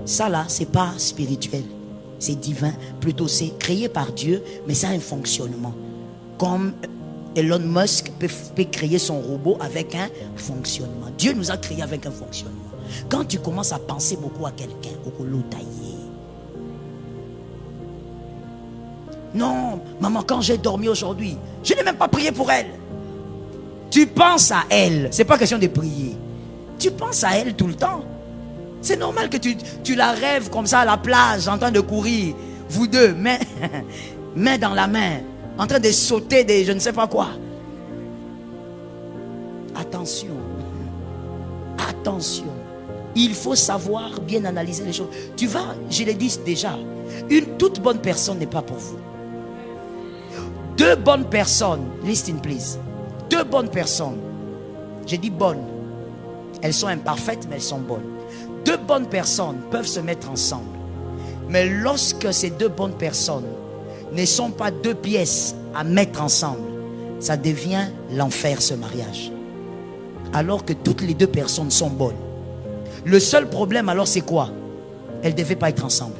Ça là, c'est pas spirituel. C'est divin. Plutôt c'est créé par Dieu, mais ça a un fonctionnement. Comme Elon Musk peut créer son robot avec un fonctionnement. Dieu nous a créés avec un fonctionnement. Quand tu commences à penser beaucoup à quelqu'un, au taillé. Non, maman, quand j'ai dormi aujourd'hui, je n'ai même pas prié pour elle. Tu penses à elle. C'est pas question de prier. Tu penses à elle tout le temps. C'est normal que tu la rêves comme ça à la plage, en train de courir. Vous deux, main dans la main, en train de sauter des je ne sais pas quoi. Attention. Attention. Il faut savoir bien analyser les choses. Tu vas, je l'ai dit déjà, une toute bonne personne n'est pas pour vous. Deux bonnes personnes, listen please. Deux bonnes personnes, j'ai dit bonnes. Elles sont imparfaites, mais elles sont bonnes. Deux bonnes personnes peuvent se mettre ensemble. Mais lorsque ces deux bonnes personnes ne sont pas deux pièces à mettre ensemble, ça devient l'enfer, ce mariage. Alors que toutes les deux personnes sont bonnes. Le seul problème alors c'est quoi? Elles ne devaient pas être ensemble.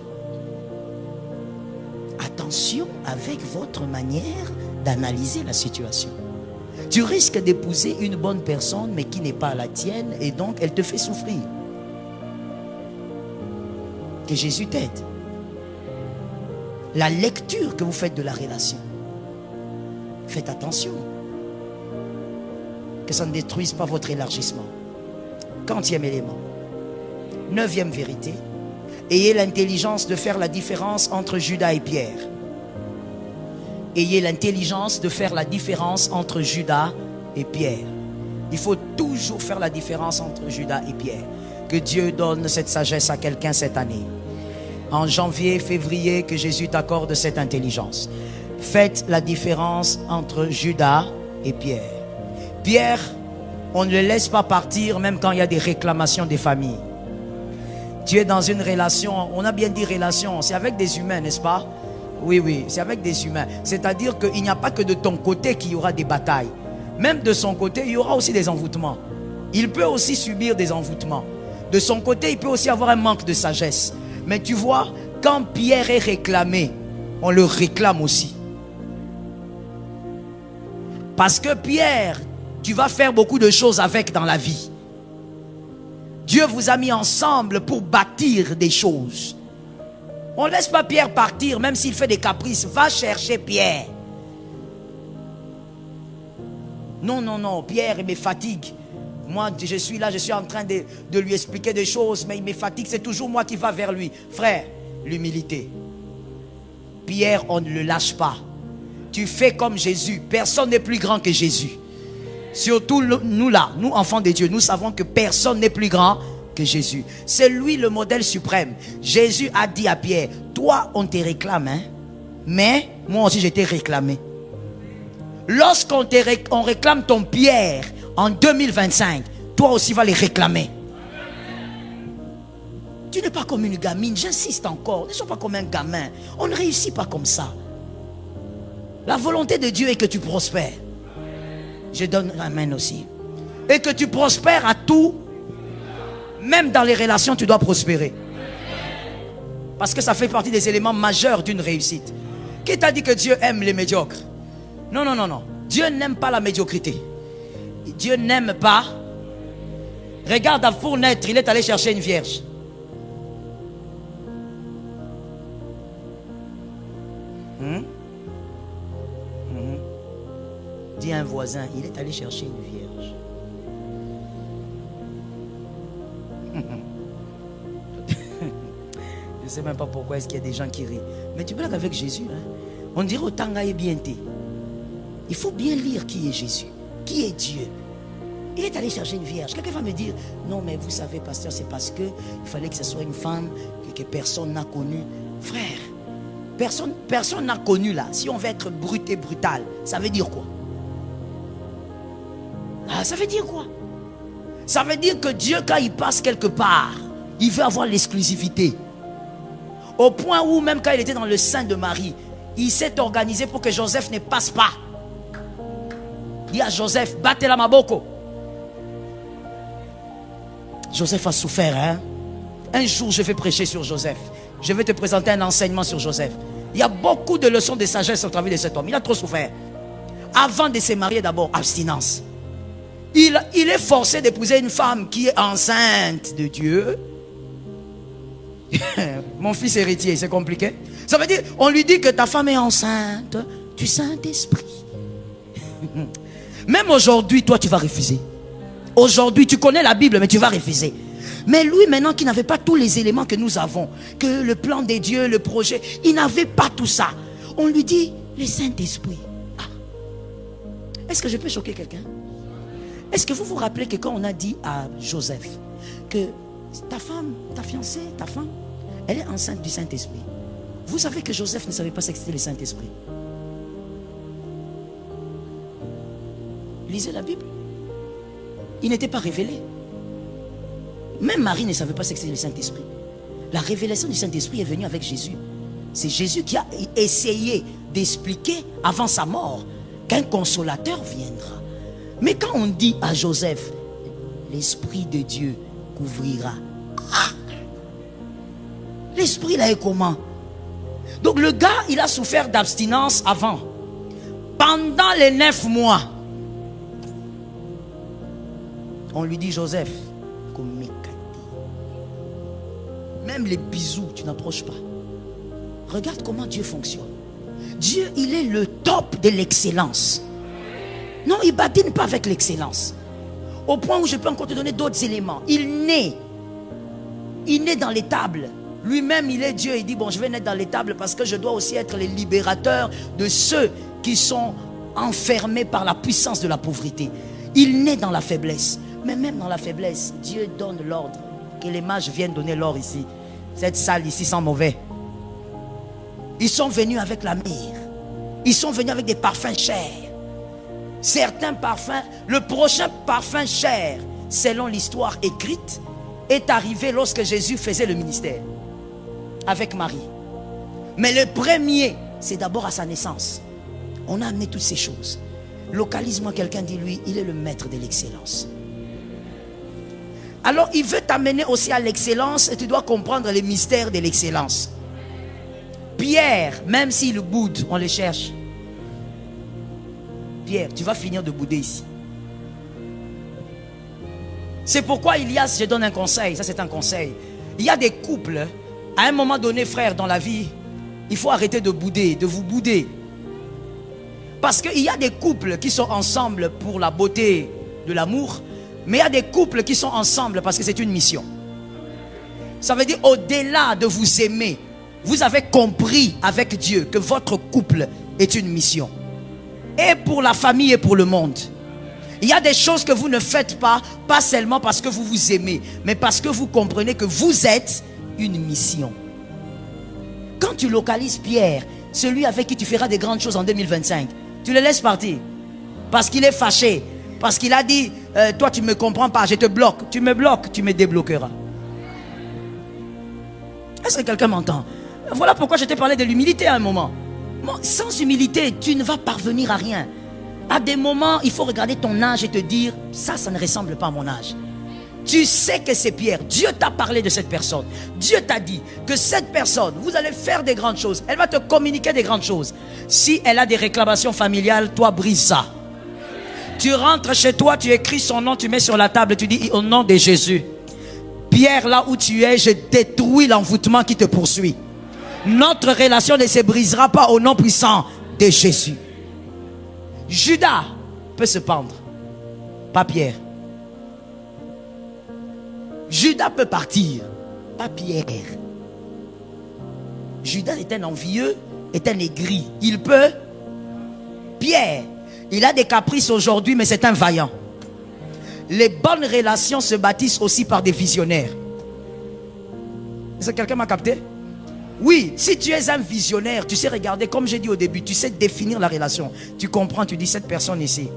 Attention avec votre manière d'analyser la situation. Tu risques d'épouser une bonne personne mais qui n'est pas la tienne et donc elle te fait souffrir. Que Jésus t'aide. La lecture que vous faites de la relation, faites attention que ça ne détruise pas votre élargissement. 40e élément. 9e vérité. Ayez l'intelligence de faire la différence entre Judas et Pierre. Ayez l'intelligence de faire la différence entre Judas et Pierre. Il faut toujours faire la différence entre Judas et Pierre. Que Dieu donne cette sagesse à quelqu'un cette année. En janvier, février, que Jésus t'accorde cette intelligence. Faites la différence entre Judas et Pierre. Pierre, on ne le laisse pas partir même quand il y a des réclamations des familles. Tu es dans une relation, on a bien dit relation, c'est avec des humains, n'est-ce pas? Oui, oui, c'est avec des humains. C'est-à-dire qu'il n'y a pas que de ton côté qu'il y aura des batailles. Même de son côté, il y aura aussi des envoûtements. Il peut aussi subir des envoûtements. De son côté, il peut aussi avoir un manque de sagesse. Mais tu vois, quand Pierre est réclamé, on le réclame aussi. Parce que Pierre, tu vas faire beaucoup de choses avec dans la vie. Dieu vous a mis ensemble pour bâtir des choses. On ne laisse pas Pierre partir, même s'il fait des caprices. Va chercher Pierre. Non, non, non, Pierre, il me fatigue. Moi, je suis là, je suis en train de lui expliquer des choses, mais il me fatigue, c'est toujours moi qui va vers lui. Frère, l'humilité. Pierre, on ne le lâche pas. Tu fais comme Jésus. Personne n'est plus grand que Jésus. Surtout nous là, nous enfants de Dieu, nous savons que personne n'est plus grand que Jésus. C'est lui le modèle suprême. Jésus a dit à Pierre, toi on te réclame, hein? Mais moi aussi je t'ai réclamé. Lorsqu'on réclame ton Pierre en 2025, toi aussi vas les réclamer. Tu n'es pas comme une gamine, j'insiste encore, ne sois pas comme un gamin. On ne réussit pas comme ça. La volonté de Dieu est que tu prospères. Je donne amen aussi. Et que tu prospères à tout. Même dans les relations, tu dois prospérer. Parce que ça fait partie des éléments majeurs d'une réussite. Qui t'a dit que Dieu aime les médiocres? Non, non, non, non. Dieu n'aime pas la médiocrité. Dieu n'aime pas. Regarde, pour naître, il est allé chercher une vierge. dit à un voisin, il est allé chercher une vierge. Je ne sais même pas pourquoi est-ce qu'il y a des gens qui rient. Mais tu blagues avec Jésus. Hein? On dirait autant est bien té. Il faut bien lire qui est Jésus, qui est Dieu. Il est allé chercher une vierge. Quelqu'un va me dire, non mais vous savez pasteur, c'est parce que il fallait que ce soit une femme que personne n'a connue. Frère, personne n'a connu là. Si on veut être brut et brutal, ça veut dire quoi? Ça veut dire quoi? Ça veut dire que Dieu, quand il passe quelque part, il veut avoir l'exclusivité. Au point où même quand il était dans le sein de Marie, il s'est organisé pour que Joseph ne passe pas. Il dit à Joseph, battez la maboko. Joseph a souffert, hein? Un jour, je vais prêcher sur Joseph. Je vais te présenter un enseignement sur Joseph. Il y a beaucoup de leçons de sagesse au travers de cet homme. Il a trop souffert. Avant de se marier, d'abord, abstinence. Il est forcé d'épouser une femme qui est enceinte de Dieu. Mon fils héritier, c'est compliqué. Ça veut dire, on lui dit que ta femme est enceinte du Saint-Esprit. Même aujourd'hui, toi, tu vas refuser. Aujourd'hui, tu connais la Bible, mais tu vas refuser. Mais lui, maintenant, qui n'avait pas tous les éléments que nous avons, que le plan des dieux, le projet, il n'avait pas tout ça. On lui dit, le Saint-Esprit. Est-ce que je peux choquer quelqu'un? Est-ce que vous vous rappelez que quand on a dit à Joseph que ta femme, ta fiancée, ta femme, elle est enceinte du Saint-Esprit. Vous savez que Joseph ne savait pas ce que c'était le Saint-Esprit. Lisez la Bible. Il n'était pas révélé. Même Marie ne savait pas ce que c'était le Saint-Esprit. La révélation du Saint-Esprit est venue avec Jésus. C'est Jésus qui a essayé d'expliquer avant sa mort qu'un consolateur viendra. Mais quand on dit à Joseph, l'Esprit de Dieu couvrira. L'Esprit là est comment? Donc le gars, il a souffert d'abstinence avant. Pendant les 9 mois, on lui dit, Joseph, même les bisous, tu n'approches pas. Regarde comment Dieu fonctionne. Dieu, il est le top de l'excellence. Non, il ne badine pas avec l'excellence. Au point où je peux encore te donner d'autres éléments. Il naît dans l'étable. Lui-même, il est Dieu. Il dit, bon, je vais naître dans l'étable parce que je dois aussi être le libérateur de ceux qui sont enfermés par la puissance de la pauvreté. Il naît dans la faiblesse. Mais même dans la faiblesse, Dieu donne l'ordre. Que les mages viennent donner l'ordre ici. Cette salle ici sent mauvais. Ils sont venus avec la myrrhe. Ils sont venus avec des parfums chers. Certains parfums, le prochain parfum cher, selon l'histoire écrite, est arrivé lorsque Jésus faisait le ministère avec Marie. Mais le premier, c'est d'abord à sa naissance. On a amené toutes ces choses. Localise-moi quelqu'un, dit lui, il est le maître de l'excellence. Alors il veut t'amener aussi à l'excellence et tu dois comprendre les mystères de l'excellence. Pierre, même s'il boude, on le cherche. Pierre, tu vas finir de bouder ici. C'est pourquoi je donne un conseil, ça c'est un conseil. Il y a des couples, à un moment donné, frère, dans la vie, il faut arrêter de bouder, de vous bouder. Parce qu'il y a des couples qui sont ensemble pour la beauté de l'amour, mais il y a des couples qui sont ensemble parce que c'est une mission. Ça veut dire, au-delà de vous aimer, vous avez compris avec Dieu que votre couple est une mission. Et pour la famille et pour le monde. Il y a des choses que vous ne faites pas, pas seulement parce que vous vous aimez, mais parce que vous comprenez que vous êtes une mission. Quand tu localises Pierre, celui avec qui tu feras des grandes choses en 2025, tu le laisses partir. Parce qu'il est fâché. Parce qu'il a dit, toi tu ne me comprends pas, je te bloque. Tu me bloques, tu me débloqueras. Est-ce que quelqu'un m'entend? Voilà pourquoi je t'ai parlé de l'humilité à un moment. Sans humilité, tu ne vas parvenir à rien. À des moments, il faut regarder ton âge et te dire, ça ne ressemble pas à mon âge. Tu sais que c'est Pierre. Dieu t'a parlé de cette personne. Dieu t'a dit que cette personne, vous allez faire des grandes choses. Elle va te communiquer des grandes choses. Si elle a des réclamations familiales, toi brise ça. Tu rentres chez toi, tu écris son nom, tu mets sur la table, tu dis au nom de Jésus. Pierre, là où tu es, je détruis l'envoûtement qui te poursuit. Notre relation ne se brisera pas au nom puissant de Jésus. Judas, peut se pendre. Pas Pierre. Judas peut partir. Pas Pierre. Judas est un envieux, est un aigri. Il peut. Pierre, il a des caprices aujourd'hui, mais c'est un vaillant. Les bonnes relations se bâtissent aussi par des visionnaires. Est-ce que quelqu'un m'a capté? Oui, si tu es un visionnaire, tu sais regarder, comme j'ai dit au début, tu sais définir la relation. Tu comprends, tu dis, cette personne ici,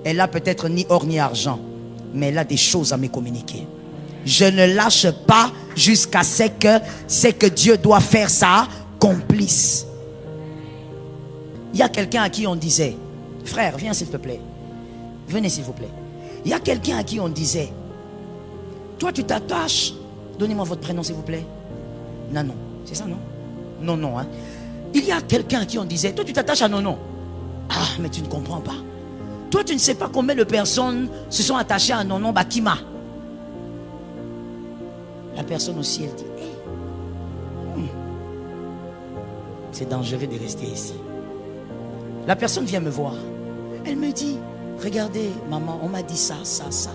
elle a peut-être ni or ni argent, mais elle a des choses à me communiquer. Je ne lâche pas jusqu'à ce que Dieu doit faire ça complice. Il y a quelqu'un à qui on disait, frère, viens s'il te plaît. Venez s'il vous plaît. Il y a quelqu'un à qui on disait, toi tu t'attaches, donnez-moi votre prénom s'il vous plaît. Nanon, c'est ça non? Non, non. Hein? Il y a quelqu'un à qui on disait, toi tu t'attaches à Nonon. Ah, mais tu ne comprends pas. Toi tu ne sais pas combien de personnes se sont attachées à Nonon Bakima. La personne aussi, elle dit, hey, c'est dangereux de rester ici. La personne vient me voir. Elle me dit, regardez maman, on m'a dit ça, ça, ça.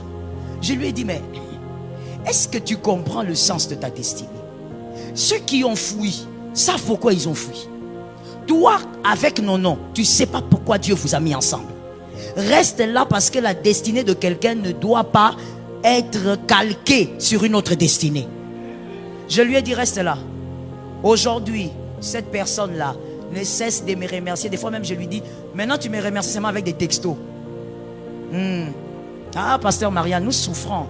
Je lui ai dit, mais est-ce que tu comprends le sens de ta destinée? Ceux qui ont fui savent pourquoi ils ont fui. Toi, avec Nonon, tu ne sais pas pourquoi Dieu vous a mis ensemble. Reste là parce que la destinée de quelqu'un ne doit pas être calquée sur une autre destinée. Je lui ai dit, reste là. Aujourd'hui, cette personne-là ne cesse de me remercier. Des fois même, je lui dis, maintenant tu me remercies seulement avec des textos. Ah, pasteur Marianne, nous souffrons.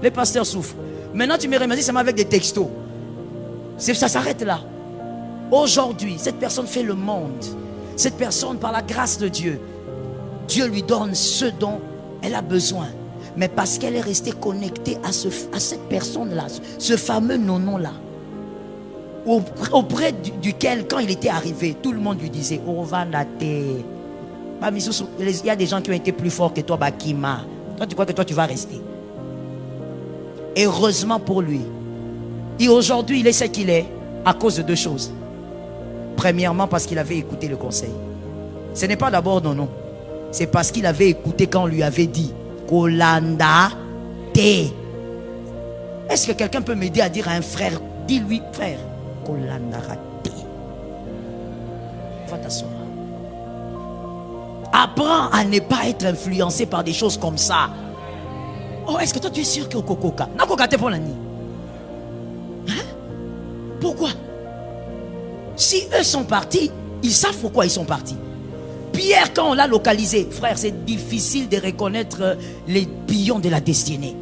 Les pasteurs souffrent. Maintenant, tu me remercies seulement avec des textos. Ça s'arrête là. Aujourd'hui, cette personne fait le monde. Cette personne, par la grâce de Dieu, Dieu lui donne ce dont elle a besoin. Mais parce qu'elle est restée connectée à cette personne-là, ce fameux nonon-là, auprès duquel, quand il était arrivé, tout le monde lui disait, oh, va nater. Il y a des gens qui ont été plus forts que toi, Bakima. Toi, tu crois que toi, tu vas rester. Heureusement pour lui. Et aujourd'hui, il est ce qu'il est à cause de deux choses. Premièrement, parce qu'il avait écouté le conseil. Ce n'est pas d'abord non. C'est parce qu'il avait écouté quand on lui avait dit Kolanda Te. Est-ce que quelqu'un peut m'aider à dire à un frère, dis-lui, frère, Kolanda Te. Va t'asseoir. Apprends à ne pas être influencé par des choses comme ça. Oh, est-ce que toi tu es sûr que Okokoka n'a pas gâté pour la nuit? Pourquoi? Si eux sont partis, ils savent pourquoi ils sont partis. Pierre, quand on l'a localisé, frère, c'est difficile de reconnaître les pions de la destinée.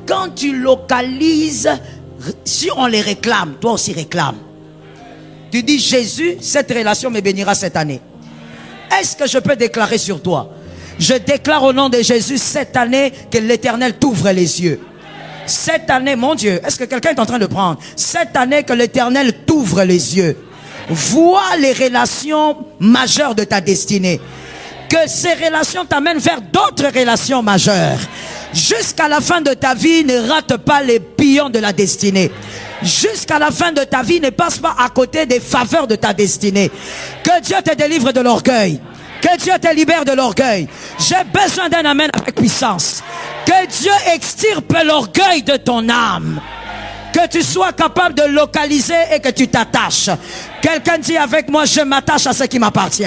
Quand tu localises, si on les réclame, toi aussi réclame. Tu dis, Jésus, cette relation me bénira cette année. Est-ce que je peux déclarer sur toi? Je déclare au nom de Jésus cette année que l'Éternel t'ouvre les yeux. Cette année, mon Dieu, est-ce que quelqu'un est en train de prendre? Cette année que l'Éternel t'ouvre les yeux. Vois les relations majeures de ta destinée. Que ces relations t'amènent vers d'autres relations majeures. Jusqu'à la fin de ta vie, ne rate pas les pions de la destinée. Jusqu'à la fin de ta vie, ne passe pas à côté des faveurs de ta destinée. Que Dieu te délivre de l'orgueil. Que Dieu te libère de l'orgueil. J'ai besoin d'un amen avec puissance. Que Dieu extirpe l'orgueil de ton âme. Que tu sois capable de localiser et que tu t'attaches. Quelqu'un dit avec moi, je m'attache à ce qui m'appartient.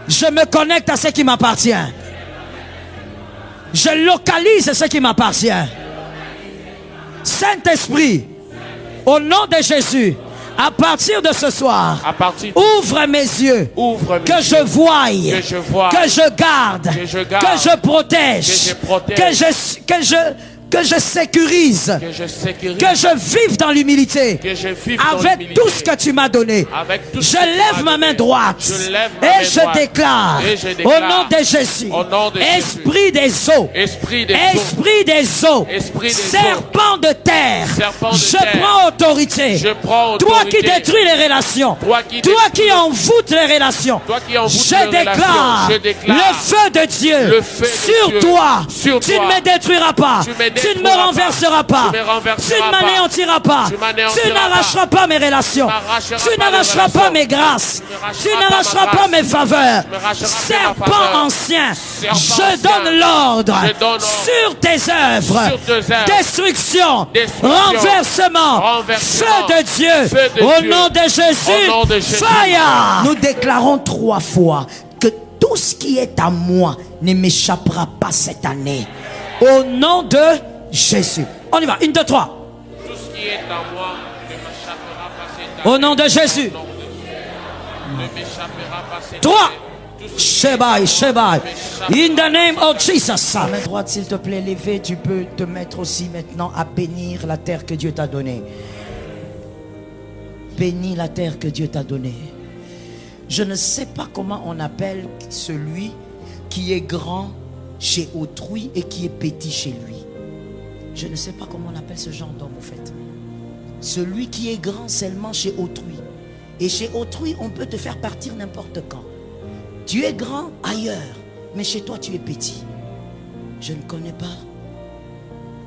Je me connecte à ce qui m'appartient. Je localise ce qui m'appartient. Saint-Esprit, au nom de Jésus, à partir de ce soir, ouvre mes yeux, que je voie, que je garde, que je protège, que je sécurise, que je vive dans l'humilité, avec tout ce que tu m'as donné. Je lève ma main droite et je déclare au nom de Jésus, esprit des eaux, esprit des eaux, serpent de terre, je prends autorité. Toi qui détruis les relations, toi qui envoûtes les relations, je déclare le feu de Dieu sur toi. Tu ne me détruiras pas. Tu ne me renverseras pas. Tu ne m'anéantiras pas. Tu n'arracheras pas mes relations. Tu n'arracheras pas mes grâces. Tu n'arracheras pas mes faveurs. Serpent ancien, je donne l'ordre sur tes œuvres. Destruction, renversement, feu de Dieu. Au nom de Jésus, fire. Nous déclarons 3 fois que tout ce qui est à moi ne m'échappera pas cette année. Au nom de Jésus. On y va. 1, 2, 3. Tout ce qui est à moi ne m'échappera pas cette année. Au nom de Jésus. Ne m'échappera pas cette 3. année. Shebai, Shebai. In the name of Jesus. À main droite, s'il te plaît, levée, tu peux te mettre aussi maintenant à bénir la terre que Dieu t'a donnée. Bénis la terre que Dieu t'a donnée. Je ne sais pas comment on appelle celui qui est grand chez autrui et qui est petit chez lui. Je ne sais pas comment on appelle ce genre d'homme au fait. Celui qui est grand seulement chez autrui. Et chez autrui, on peut te faire partir n'importe quand. Tu es grand ailleurs, mais chez toi tu es petit. Je ne connais pas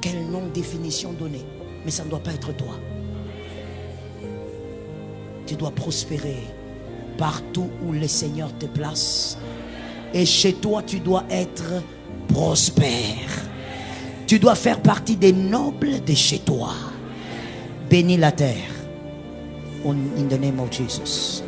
quel nom de définition donner, mais ça ne doit pas être toi. Tu dois prospérer partout où le Seigneur te place. Et chez toi, tu dois être prospère. Tu dois faire partie des nobles de chez toi. Bénis la terre. In the name of Jesus.